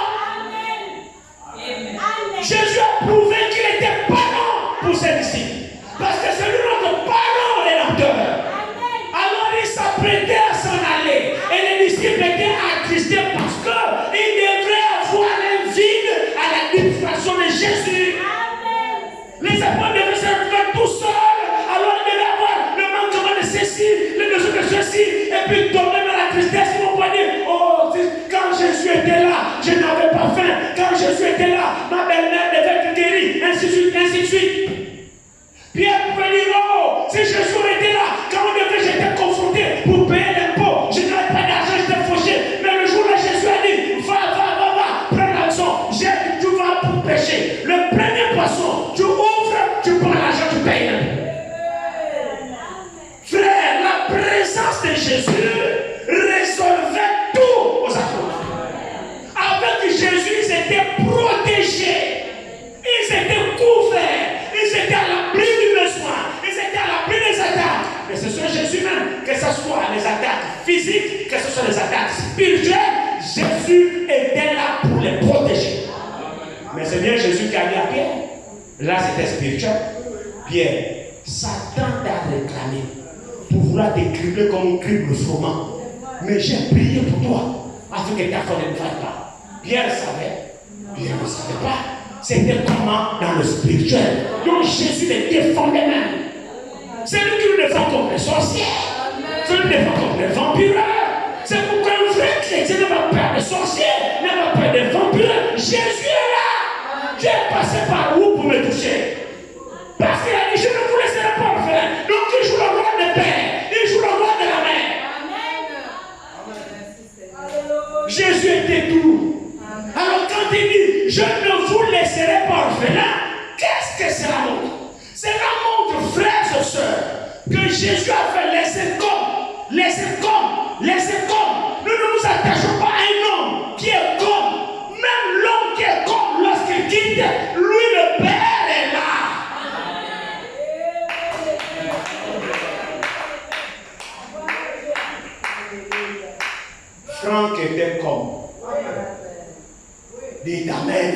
Jésus a prouvé qu'il était parent pour ses disciples. Parce que c'est lui notre parent rédempteur. Alors il s'apprêtait à s'en aller. Et les disciples étaient attristés parce qu'ils devraient avoir un vide à la distraction de Jésus. Les apôtres devaient se retrouver tout seuls. Alors ils devaient avoir le manquement de ceci, le besoin de ceci, et puis tomber dans la tristesse. Ils vont pas dire, oh, quand Jésus était là, je n'avais pas faim. Quand Jésus était là, ma belle-mère devait être guérie, ainsi de suite, ainsi de suite. Pierre pouvait dire, oh, si Jésus était là, quand j'étais confronté pour payer l'impôt, je n'avais pas d'argent, j'étais fauché. Mais le jour-là, Jésus a dit, va, prends la leçon, tu vas pour pécher. Le premier poisson, tu ouvres, tu prends l'argent, tu payes l'impôt. Frère, la présence de Jésus résolvait tout aux apôtres. Avec Jésus, ils étaient protégés. Ils étaient couverts. Ils étaient à l'abri du besoin. Ils étaient à l'abri des attaques. Mais ce soit Jésus même, que ce soit les attaques physiques, que ce soit les attaques spirituelles, Jésus était là pour les protéger. Mais c'est bien Jésus qui a dit à Pierre. Là, c'était spirituel. Pierre, Satan t'a réclamé pour vouloir t'écrire comme un crible froment. Mais j'ai prié pour toi, afin que ta foi ne faille pas. Pierre savait. Pierre ne savait pas. C'était comment dans le spirituel. Donc Jésus les défendait même. C'est lui qui nous défend contre les sorciers. C'est lui qui nous défend contre les vampires. C'est pourquoi un vrai chrétien n'a pas peur des sorciers, n'a pas peur des vampires. Jésus est là. Dieu est passé par où pour me toucher? Parce qu'il a dit, je ne vous laisserai pas orphelin. Donc il joue le rôle de père. Il joue le rôle de la mère. Jésus était tout. Alors quand il dit, je ne vous laisserai pas orphelin, qu'est-ce que cela montre? Cela montre, frères et sœurs, que Jésus a fait laisser comme. Nous ne nous attachons pas à un homme qui est comme. Même l'homme qui est comme, lorsqu'il quitte, lui le Père est là. Franck était comme. Dites Amen.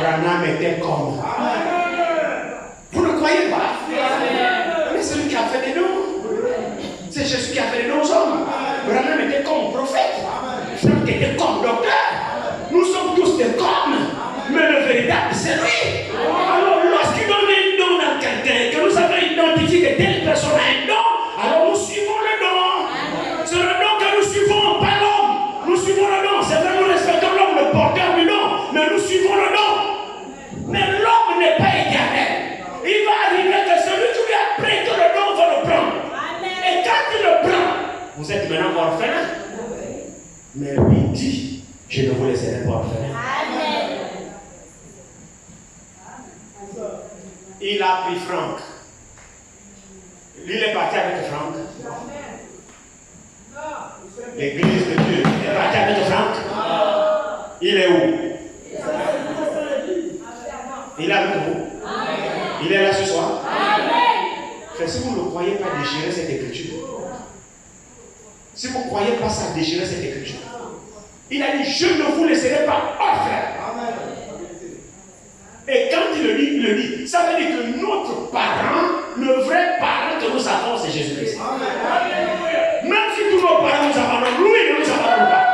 Branham était comme. Vous ne croyez pas? Mais c'est lui qui a fait des noms. C'est Jésus qui a fait des noms aux hommes. Branham était comme prophète. Franck était comme docteur. Nous sommes tous des comme. Mais le véritable, c'est lui. Alors, lorsqu'il donne un don à quelqu'un, que nous avons identifié que telle personne a un don, alors nous suivons le don. C'est le don que nous suivons, pas l'homme. Nous suivons le don. C'est vrai, nous respectons l'homme, le porteur du don, mais nous suivons le don. Mais l'homme n'est pas éternel. Il va arriver que celui qui lui a prêté le don va le prendre. Et quand il le prend, vous êtes maintenant orphelin. Mais lui dit, je ne vous laisserai pas orphelin. Il a pris Franck. Lui, il est parti avec Franck. L'église de Dieu est partie avec Franck. Il est où? Il est avec vous. Il est là ce soir. Frère, si vous ne croyez pas déchirer cette écriture, si vous ne croyez pas ça déchirer cette écriture, il a dit, je ne vous laisserai pas orphelin. Et quand il le le dit. Ça veut dire que notre parent, le vrai parent que nous avons, c'est Jésus-Christ. Même si tous nos parents nous abandonnent, lui ne nous abandonne pas.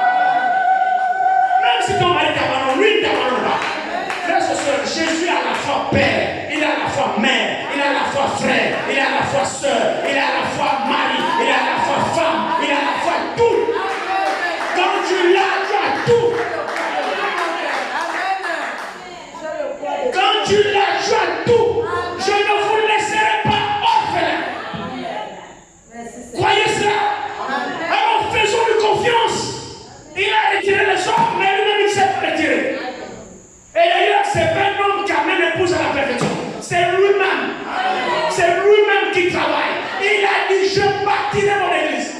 Même si ton mari t'abandonne, lui ne t'abandonne pas. Frères et sœurs, Jésus est à la fois père, il est à la fois mère, il est à la fois frère, il est à la fois soeur, il est à la fois mari, il est à la fois femme, il est à la fois tout. Quand tu l'as, tu as tout. Quand tu l'as, tu as tout. Je ne vous laisserai pas orphelin. Croyez cela. Alors faisons-lui confiance. Il a retiré les hommes, mais lui-même il s'est retiré. Et d'ailleurs, c'est pas un homme qui amène l'épouse à la perfection. C'est lui-même. C'est lui-même qui travaille. Il a dit, je bâtirai mon église.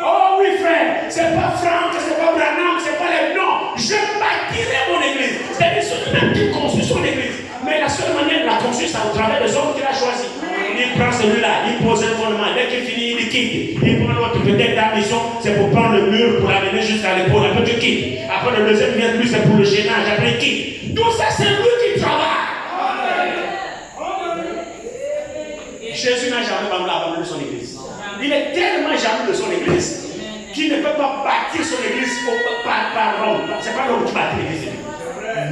Oh oui, frère. C'est pas Franck, c'est pas Branham, c'est pas les noms. Je bâtirai mon église. C'est-à-dire, c'est lui-même qui construit son église. Mais la seule manière de la construire, c'est au travers des hommes qu'il a choisis. Il prend celui-là, il pose un fondement. Dès qu'il finit, il quitte. Il prend l'autre, peut-être la mission, c'est pour prendre le mur, pour l'amener jusqu'à l'épaule. Après, tu quittes. Après, le deuxième vient, lui, c'est pour le chaînage. Après, il quitte. Tout ça, c'est lui qui travaille. Jésus n'a jamais abandonné son église. Il est tellement jaloux de son église qu'il ne peut pas bâtir son église par l'homme. C'est pas l'homme qui bâtit l'église.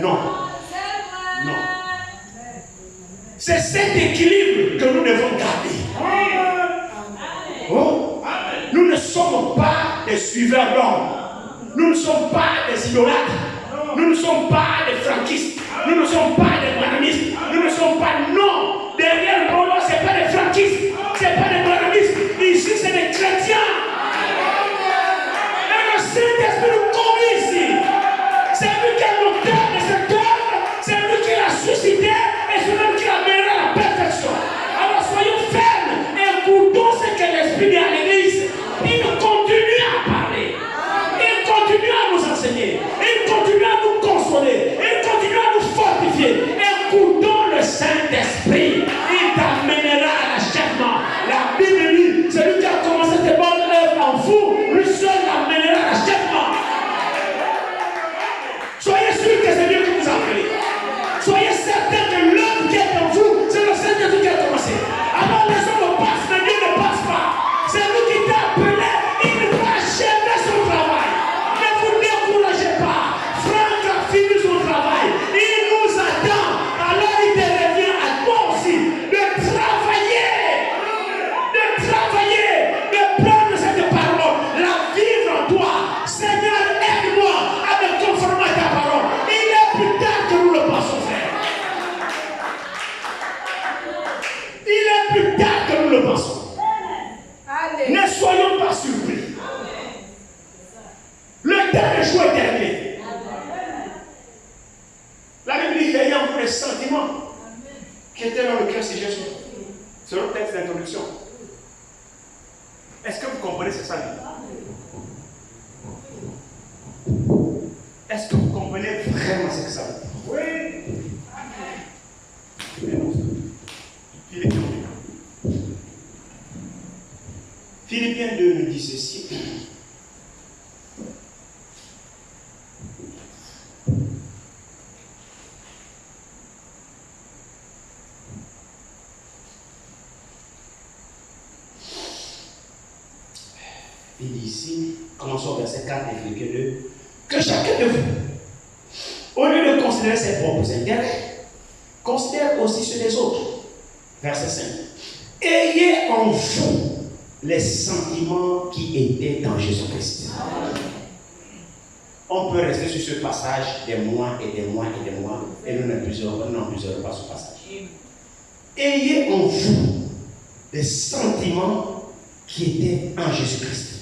Non. Non. C'est cet équilibre que nous devons garder. Oh. Nous ne sommes pas des suiveurs d'hommes. Nous ne sommes pas des idolâtres. Nous ne sommes pas des franquistes. Nous ne sommes pas des branhamistes. Nous ne sommes pas, non. Derrière le Polo, ce n'est pas des franquistes. Ce n'est pas des branhamistes. Ici, c'est des chrétiens. Et le Saint-Esprit nous conduit ici. C'est lui qui est l'auteur de cette œuvre. C'est lui qui l'a suscité. Et c'est lui qui l'a mené à la perfection. Alors soyons fermes et écoutons ce que l'Esprit dit à l'Église. Il continue à parler. Il continue à nous enseigner. Il continue à nous consoler. Il continue à nous fortifier. Écoutons le Saint-Esprit. Il t'amènera à l'achèvement. La Bible dit, celui qui a commencé cette bonne œuvre en vous, lui seul l'amènera à l'achèvement. Soyez sûrs que c'est Dieu qui vous a appelé. Soyez certains que l'œuvre qui est en vous, c'est le Saint-Esprit qui a commencé. Alors les hommes passent, mais Dieu ne passe pas. C'est lui qui t'a appelé. Il va achever son travail. Ne vous découragez pas. Franck a fini son travail. Il nous attend. Alors il te revient à toi aussi de travailler. De prendre cette parole, la vivre en toi. Seigneur, aide-moi à me conformer à ta parole. Il est plus tard que nous le pensons, frère. Il est plus tard que nous le pensons. Ne soyons pas surpris. Le temps de jouer est terminé. La Bible dit qu'il y a encore des sentiments qui étaient dans le cœur de Jésus. C'est le texte d'introduction. Est-ce que vous comprenez ce que ça dit? Est-ce que vous comprenez vraiment ce que ça dit? Oui. Philippiens 2 nous dit ceci. Il dit ici, commençons au verset 4 de Philippiens 2, que chacun de vous, au lieu de considérer ses propres intérêts, considère aussi ceux des autres. Verset 5. Ayez en vous les sentiments qui étaient dans Jésus-Christ. On peut rester sur ce passage des mois et des mois et des mois, et nous n'abusons pas ce passage. Ayez en vous les sentiments qui étaient en Jésus-Christ.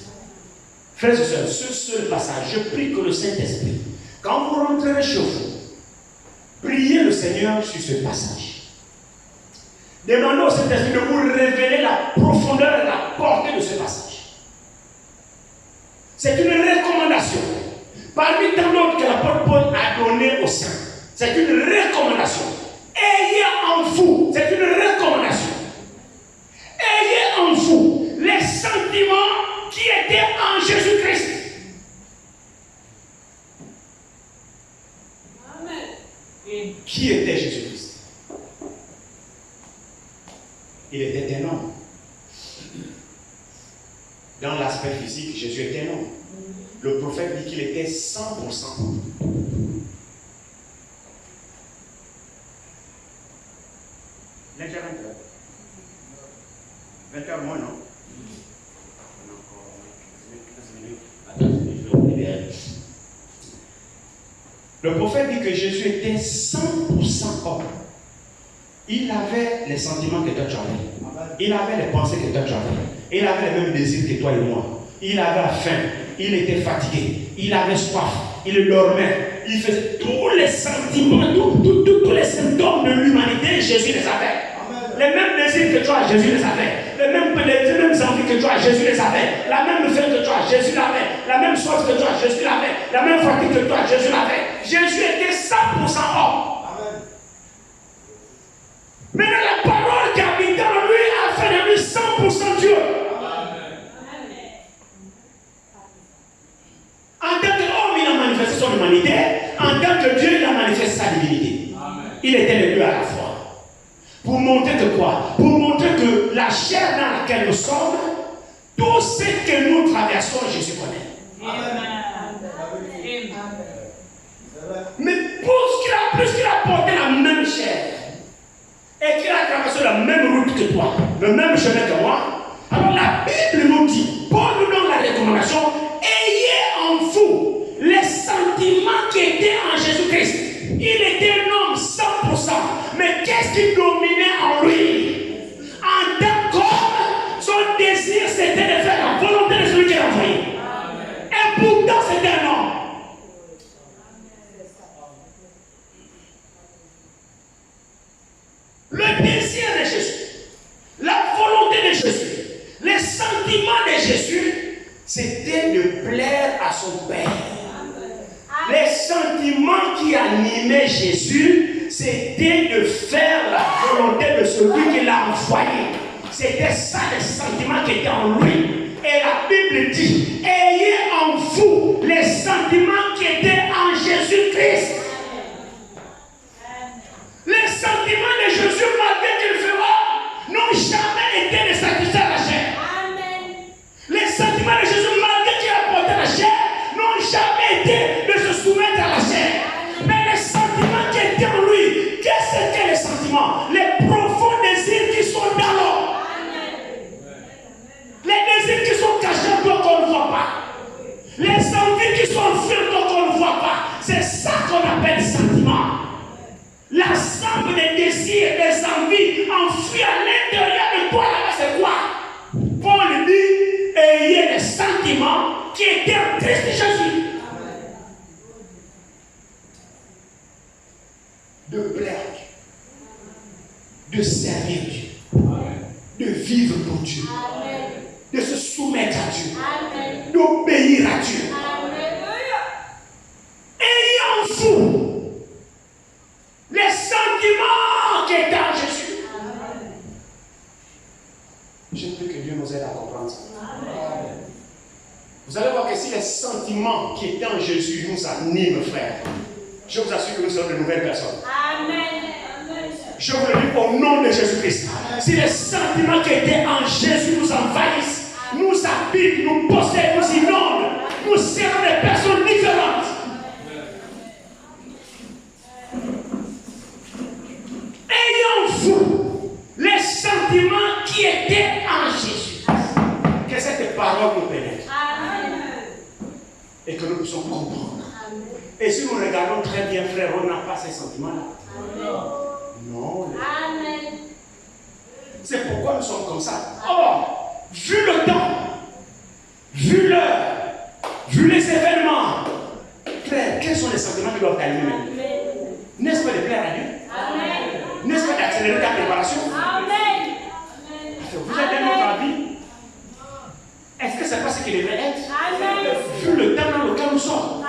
Frères et sœurs, ce seul passage, je prie que le Saint-Esprit, quand vous rentrerez chez vous, priez le Seigneur sur ce passage. Demandez au Saint-Esprit de vous révéler la profondeur et la portée de ce passage. C'est une recommandation. Parmi tant d'autres que l'apôtre Paul a donné aux saints. C'est une recommandation. Ayez en vous, c'est une recommandation. Ayez en vous les sentiments qui étaient en Jésus-Christ. Amen. Qui était Jésus-Christ? Il était un homme. Dans l'aspect physique, Jésus était un homme. Le prophète dit qu'il était 100%. Déjà 20 heures moins, non? Le prophète dit que Jésus était 100% homme. Il avait les sentiments que toi tu avais. Il avait les pensées que toi tu avais. Il avait les mêmes désirs que toi et moi. Il avait faim. Il était fatigué. Il avait soif. Il dormait. Il faisait tous les sentiments, tous les symptômes de l'humanité, Jésus les avait. Les mêmes désirs que toi, Jésus les avait. Les mêmes envies que toi, Jésus les avait. La même faim que toi, Jésus l'avait. La même soif que toi, Jésus l'avait. La même fatigue que toi, Jésus l'avait. Jésus était 100% homme. Maintenant, la parole qui habite en lui a fait de lui 100% Dieu. En tant qu'homme, il a manifesté son humanité. En tant que Dieu, il a manifesté sa divinité. Il était les deux à la fois. Pour montrer que quoi? Pour montrer que la chair dans laquelle nous sommes, tout ce que nous traversons, Jésus connaît. Mais plus qu'il a porté la même chair, et qu'il a traversé la même route que toi, le même chemin que moi, alors la Bible nous dit, Paul nous donne la recommandation, ayez en vous les sentiments qui étaient en Jésus-Christ. Il était un homme 100%, mais qu'est-ce qui dominait en lui? En tant qu'homme, son désir c'était de faire la volonté de celui qui l'a envoyé. Et pourtant c'était un homme. Le désir de Jésus, la volonté de Jésus, les sentiments de Jésus, c'était de plaire à son Père. Les sentiments qui animaient Jésus, c'était de faire la volonté de celui qui l'a envoyé. C'était ça les sentiments qui étaient en lui. Et la Bible dit, ayez en vous les sentiments qui étaient en Jésus-Christ. Les sentiments de Jésus, malgré qu'il fera, n'ont jamais été de satisfaire la chair. Les sentiments de Jésus, malgré qu'il a porté la chair, n'ont jamais été de se soumettre à la chair. Mais les sentiments qui étaient en lui, qu'est-ce que c'est les sentiments? Les profonds désirs qui sont dans l'homme. Les désirs qui sont cachés pour qu'on ne voit pas. Les envies qui sont faites pour qu'on ne voit pas. C'est ça qu'on appelle sentiments. L'ensemble des désirs, des envies enfouis à l'intérieur de toi, là-bas, c'est quoi? Paul dit, ayez les sentiments qui étaient en Christ Jésus. De plaire à Dieu, de servir Dieu, de vivre pour Dieu, de se soumettre à Dieu, d'obéir à Dieu. Ayez en vous les sentiments qui étaient en Jésus. Je prie que Dieu nous aide à comprendre ça. Vous allez voir que si les sentiments qui étaient en Jésus nous animent, frère, je vous assure que nous sommes de nouvelles personnes. Je vous le dis au nom de Jésus-Christ. Si les sentiments qui étaient en Jésus nous envahissent, nous habitent, nous possèdent, nous inondent, nous serons des personnes différentes. Ayons-vous les sentiments qui étaient en Jésus. Que cette parole nous pénètre. Et que nous puissions comprendre. Et si nous regardons très bien, frère, on n'a pas ces sentiments-là. Non. C'est pourquoi nous sommes comme ça. Or, vu le temps, vu l'heure, vu les événements, frère, quels sont les sentiments qui doivent t'animer? N'est-ce pas de plaire à Dieu? N'est-ce pas d'accélérer ta préparation? Vous êtes dans notre vie. Est-ce que c'est pas ce qu'il devrait être? Vu le temps dans lequel nous sommes.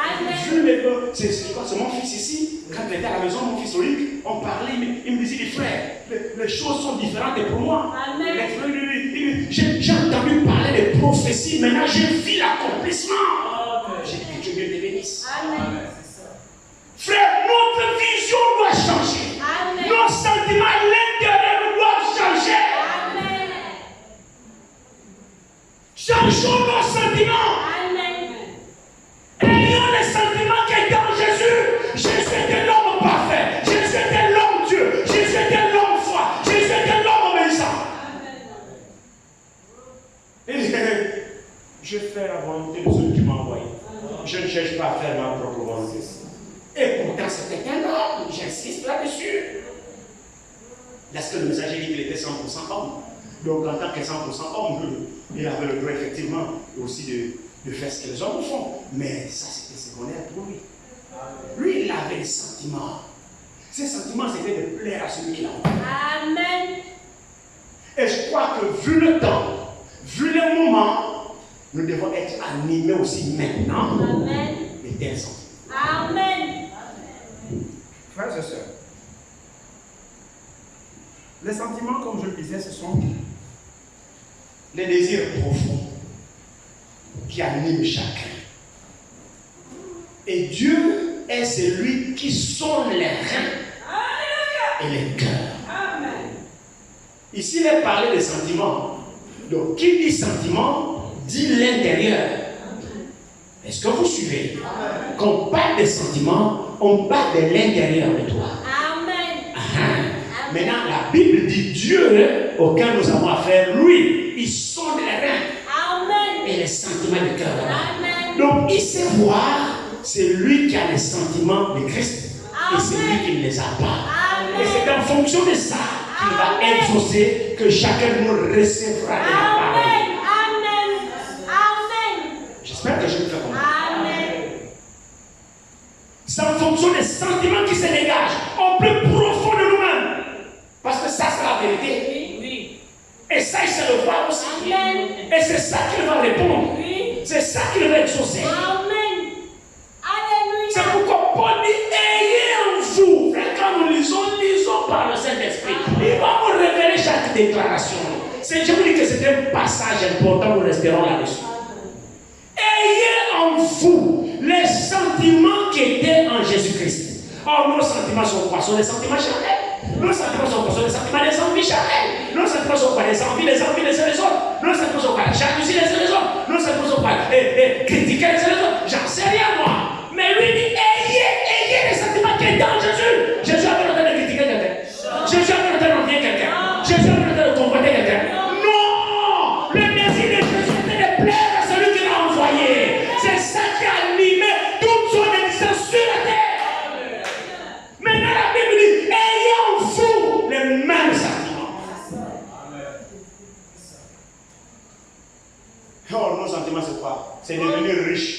Vu les c'est mon fils ici. Quand il était à la maison, mon fils Olivier, on parlait, il me disait, les frères, les choses sont différentes pour moi. J'ai entendu parler de prophéties, maintenant j'ai vu l'accomplissement. J'ai dit que Dieu te bénisse. Frère, notre vision doit changer. Nos sentiments à l'intérieur doivent changer. cherche pas à faire ma propre volonté. Et pourtant, c'était un homme. J'insiste là-dessus. Est-ce que le messager dit qu'il était 100% homme? Donc, en tant que 100% homme, il avait le droit, effectivement, aussi de faire ce que les hommes font. Mais ça, c'était secondaire pour lui. Lui, il avait des sentiments. Ces sentiments, c'était de plaire à celui qui l'a envoyé. Amen. Et je crois que, vu le temps, vu le moment, nous devons être animés aussi maintenant Amen. de tels sentiments. Amen. Frères et sœurs, les sentiments, comme je le disais, ce sont les désirs profonds qui animent chacun. Et Dieu est celui qui sonde les reins et les cœurs. Ici, il est parlé des sentiments. Donc, qui dit sentiment, dit l'intérieur. Est-ce que vous suivez? Quand on parle des sentiments, on parle de l'intérieur de toi. Amen. Maintenant, la Bible dit Dieu auquel nous avons affaire, lui, il sonde les reins Amen. et les sentiments du cœur. Amen. Donc, il sait voir, c'est lui qui a les sentiments de Christ. Et c'est lui qui ne les a pas. Et c'est en fonction de ça qu'il va exaucer que chacun de nous recevra de la parole. Amen. Amen. J'espère que je me fais comprendre. Amen. C'est en fonction des sentiments qui se dégagent au plus profond de nous-mêmes. Parce que ça, c'est la vérité. Oui. Et ça, il sait le voir aussi. Amen. Et c'est ça qu'il va répondre. Oui. C'est ça qu'il va exaucer. Amen. C'est Alléluia. pourquoi Paul dit ayez en vous. Quand nous lisons par le Saint-Esprit. Il va vous révéler chaque déclaration. Je vous dis que c'est un passage important, nous resterons là-dessus. Ayez en vous les sentiments qui étaient en Jésus-Christ. Or, nos sentiments sont quoi? Sont des sentiments charnels. Nos sentiments sont quoi? Sont des sentiments des envies charnelles. Nos sentiments sont quoi? Des envies les uns les autres. Nos sentiments sont quoi? La jalousie les uns les autres. Nos sentiments sont quoi? Critiquer les uns les autres. J'en sais rien, moi. Mais lui dit ayez les sentiments qui étaient en Jésus. Jésus avait le temps de critiquer quelqu'un. Jésus avait le temps d'envier quelqu'un. Jésus avait le temps de convoiter quelqu'un. Non! Le désir de Jésus était de plaire à celui qui l'a envoyé. C'est ça qui a animé toute son existence sur la terre. Maintenant, la Bible dit ayez en vous les mêmes sentiments. Oh, nos sentiments, c'est quoi? C'est devenir riche.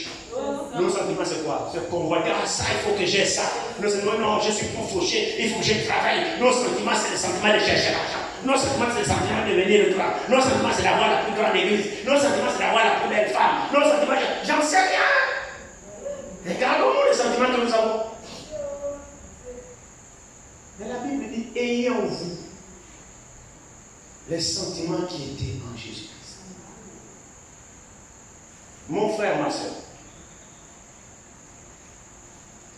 Nos sentiments, c'est quoi? C'est convoiter, ça, il faut que j'ai ça. Nos sentiments, non, je suis trop fauché, il faut que je travaille. Nos sentiments, c'est le sentiment de chercher l'argent. Nos sentiments, c'est le sentiment de venir le droit. Nos sentiments, c'est d'avoir la plus grande église. Nos sentiments, c'est d'avoir la plus belle femme. Nos sentiments, j'en sais rien. Regardons-nous les sentiments que nous avons. Mais la Bible dit ayez en vous les sentiments qui étaient en Jésus-Christ. Mon frère, ma soeur,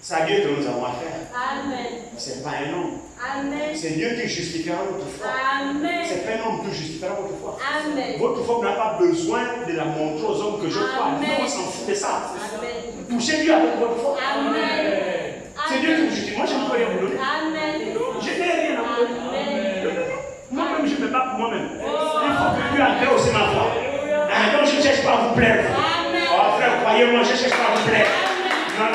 c'est à Dieu que nous avons affaire. Amen. Ce n'est pas un homme. Amen. C'est Dieu qui justifiera notre foi. Amen. Ce n'est pas un homme qui justifiera votre foi. Amen. Votre foi n'a pas besoin de la montrer aux hommes que je crois. Amen. Non, on s'en fout de ça. Amen. Touchez Dieu avec votre foi. Amen. C'est Dieu qui vous justifie. Moi, je ne peux rien vous donner. Amen. Je n'ai rien à vous donner. Amen. Moi-même, je ne me bats pour moi-même. Il faut que Dieu agrée aussi ma foi. Donc, je ne cherche pas à vous plaire. Amen. Oh, frère, croyez-moi, je ne cherche pas à vous plaire. Non.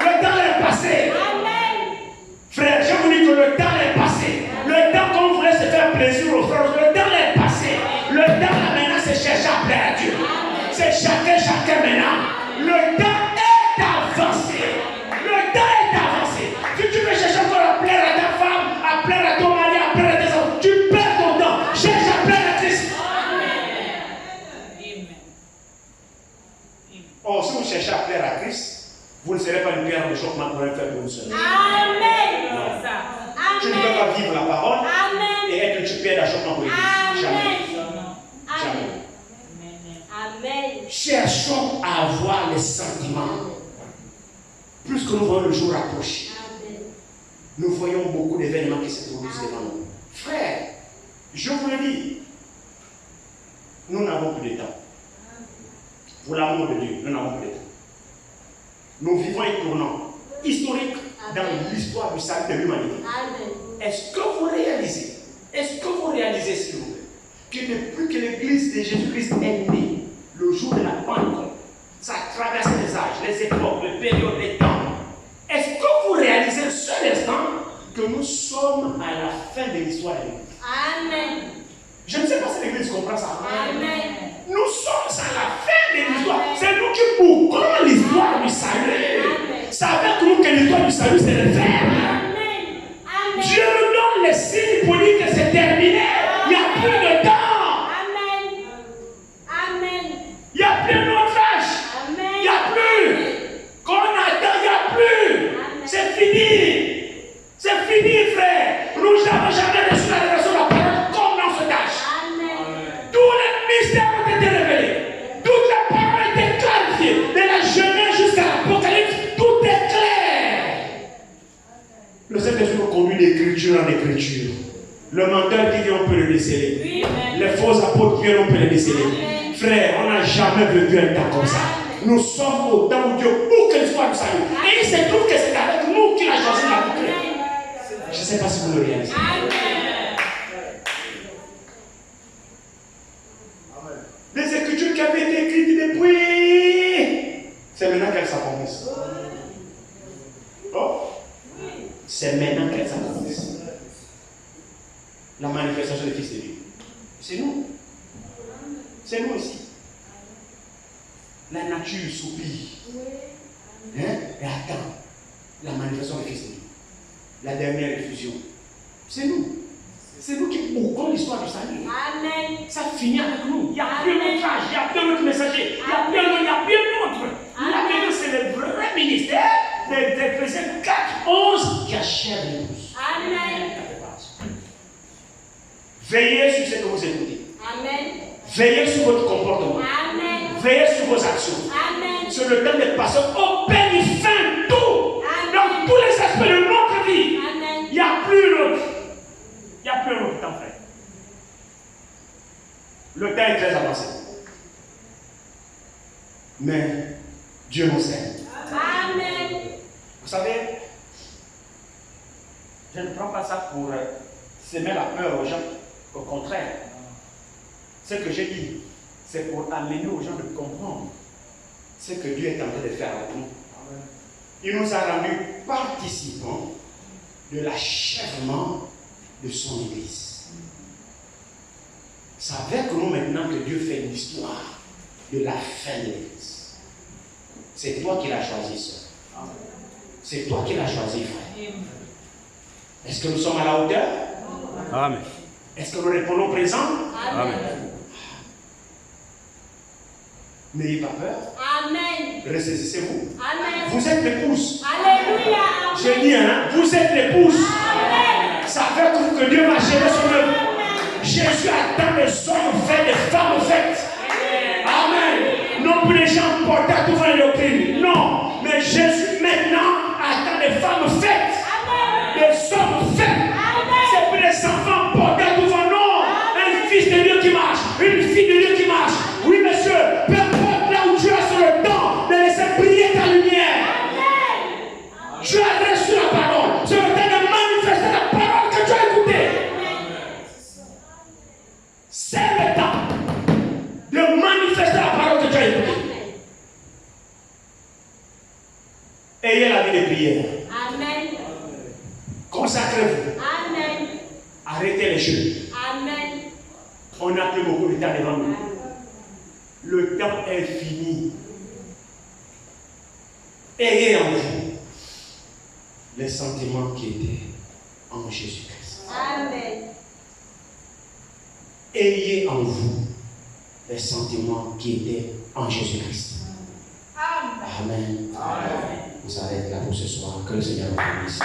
Le temps est passé. Amen. Frère, je vous dis que le temps est passé. Le temps qu'on voulait se faire plaisir aux frères, le temps est passé. Le temps là maintenant, c'est chercher à plaire à Dieu. C'est chacun maintenant. Le temps est avancé. Le temps est avancé. Si tu veux chercher encore à plaire à ta femme, à plaire à ton mari, à plaire à tes enfants, tu perds ton temps. Cherche à plaire à Christ. Or, si vous cherchez à plaire à Christ, vous ne serez pas une pierre de choc pour un faire pour une seule. Amen. Tu ne peux pas vivre la parole Amen. et être une pierre d'achoppement pour l'Église. Jamais. Amen. Amen. Cherchons à avoir les sentiments. Plus que nous voyons le jour approcher, nous voyons beaucoup d'événements qui se produisent devant nous. Frère, je vous le dis, nous n'avons plus de temps. Pour l'amour de Dieu, nous n'avons plus de temps. Nous vivons un tournant historique dans l'histoire du salut de l'humanité. Est-ce que vous réalisez, s'il vous plaît, que depuis que l'Église de Jésus-Christ est née, le jour de la Pentecôte, ça a traversé les âges, les époques, Amen. Je ne sais pas si l'église comprend ça. Amen. Nous sommes à la fin de l'histoire. C'est nous qui bouclons l'histoire du salut. C'est avec nous que l'histoire du salut se réfère. Amen. Amen. Dieu nous donne les signes pour dire que c'est terminé. Il n'y a plus de temps. Amen. Amen. Il n'y a plus de notre âge. Amen. Il n'y a plus. Qu'on attend, il n'y a plus. C'est fini. C'est fini, frère. Nous n'avons jamais reçu la révélation de la parole comme dans ce âge. Amen. Tous les mystères ont été révélés. Toutes les paroles ont été clarifiées. De la Genèse jusqu'à l'Apocalypse, tout est clair. Le Saint-Esprit nous conduit d'écriture en écriture. Le menteur qui vient, on peut le déceler. Oui. Les faux apôtres qui viennent, on peut les déceler. Amen. Frère, on n'a jamais vécu un temps comme ça. Nous sommes au temps où Dieu boucle l'histoire du salut. Et il se trouve que c'est avec nous qu'il a choisi la boucle. Je ne sais pas si vous le réalisez. Amen. Les écritures qui avaient été écrites depuis, c'est maintenant qu'elles s'accomplissent. Oh, c'est maintenant qu'elles s'accomplissent. La manifestation des fils de Dieu. C'est nous. C'est nous ici. La nature soupire. Hein? Et attend la manifestation des fils de Dieu. La dernière effusion. C'est nous. C'est nous qui bouclons l'histoire du salut. Amen. Ça finit avec nous. Il n'y a plus notre âge, il n'y a plus notre messager, il n'y a plus un autre, il n'y a plus un autre. Là, c'est le vrai ministère d'Éphésiens 4, 11 qui achève les tous. Amen. Veillez sur ce que vous écoutez. Amen. Veillez sur votre comportement. Amen. Veillez sur vos actions. Amen. Sur le temps d'être passé au peigne fin tout. Amen. Dans tous les aspects de notre vie. Amen. Il n'y a plus l'autre. Il n'y a plus un autre temps, frère. Le temps est très avancé. Mais Dieu nous aime. Amen. Vous savez, je ne prends pas ça pour semer la peur aux gens. Au contraire, ce que j'ai dit, c'est pour amener aux gens de comprendre ce que Dieu est en train de faire avec nous. Il nous a rendus participants de l'achèvement de son Église. C'est avec nous maintenant que Dieu fait l'histoire de la fin de l'Église. C'est toi qui l'as choisi, sœur. C'est toi qui l'as choisi, frère. Est-ce que nous sommes à la hauteur? Amen. Est-ce que nous répondons présent? Amen. N'ayez pas peur. Amen. Ressaisissez-vous. Amen. Vous êtes l'épouse. Alléluia. J'ai dit, hein, vous êtes l'épouse. Amen. Ça fait que Dieu va gérer son œuvre. Amen. Jésus attend des hommes faits, des femmes faites. Amen. Non plus les gens portés à tout vent et doctrine. Non. Mais Jésus maintenant attend des femmes faites. Amen. Des hommes faits. Amen. C'est plus des enfants portés à tout vent. Non. Un fils de Dieu qui marche. Une fille de Dieu qui marche. Oui, monsieur. Peu importe là où tu es sur le temps de laisser briller ta lumière. Amen. Tu as reçu la parole. C'est le temps de manifester la parole que tu as écoutée. C'est le temps de manifester la parole que tu as écoutée. Ayez la vie de prière. Amen. Consacrez-vous. Amen. Arrêtez les jeux. Amen. On n'a plus beaucoup de temps devant nous. Le temps est fini. Ayez en vous les sentiments qui étaient en Jésus-Christ. Amen. Ayez en vous les sentiments qui étaient en Jésus-Christ. Amen. Amen. Amen. Vous arrêtez là pour ce soir. Que le Seigneur vous bénisse.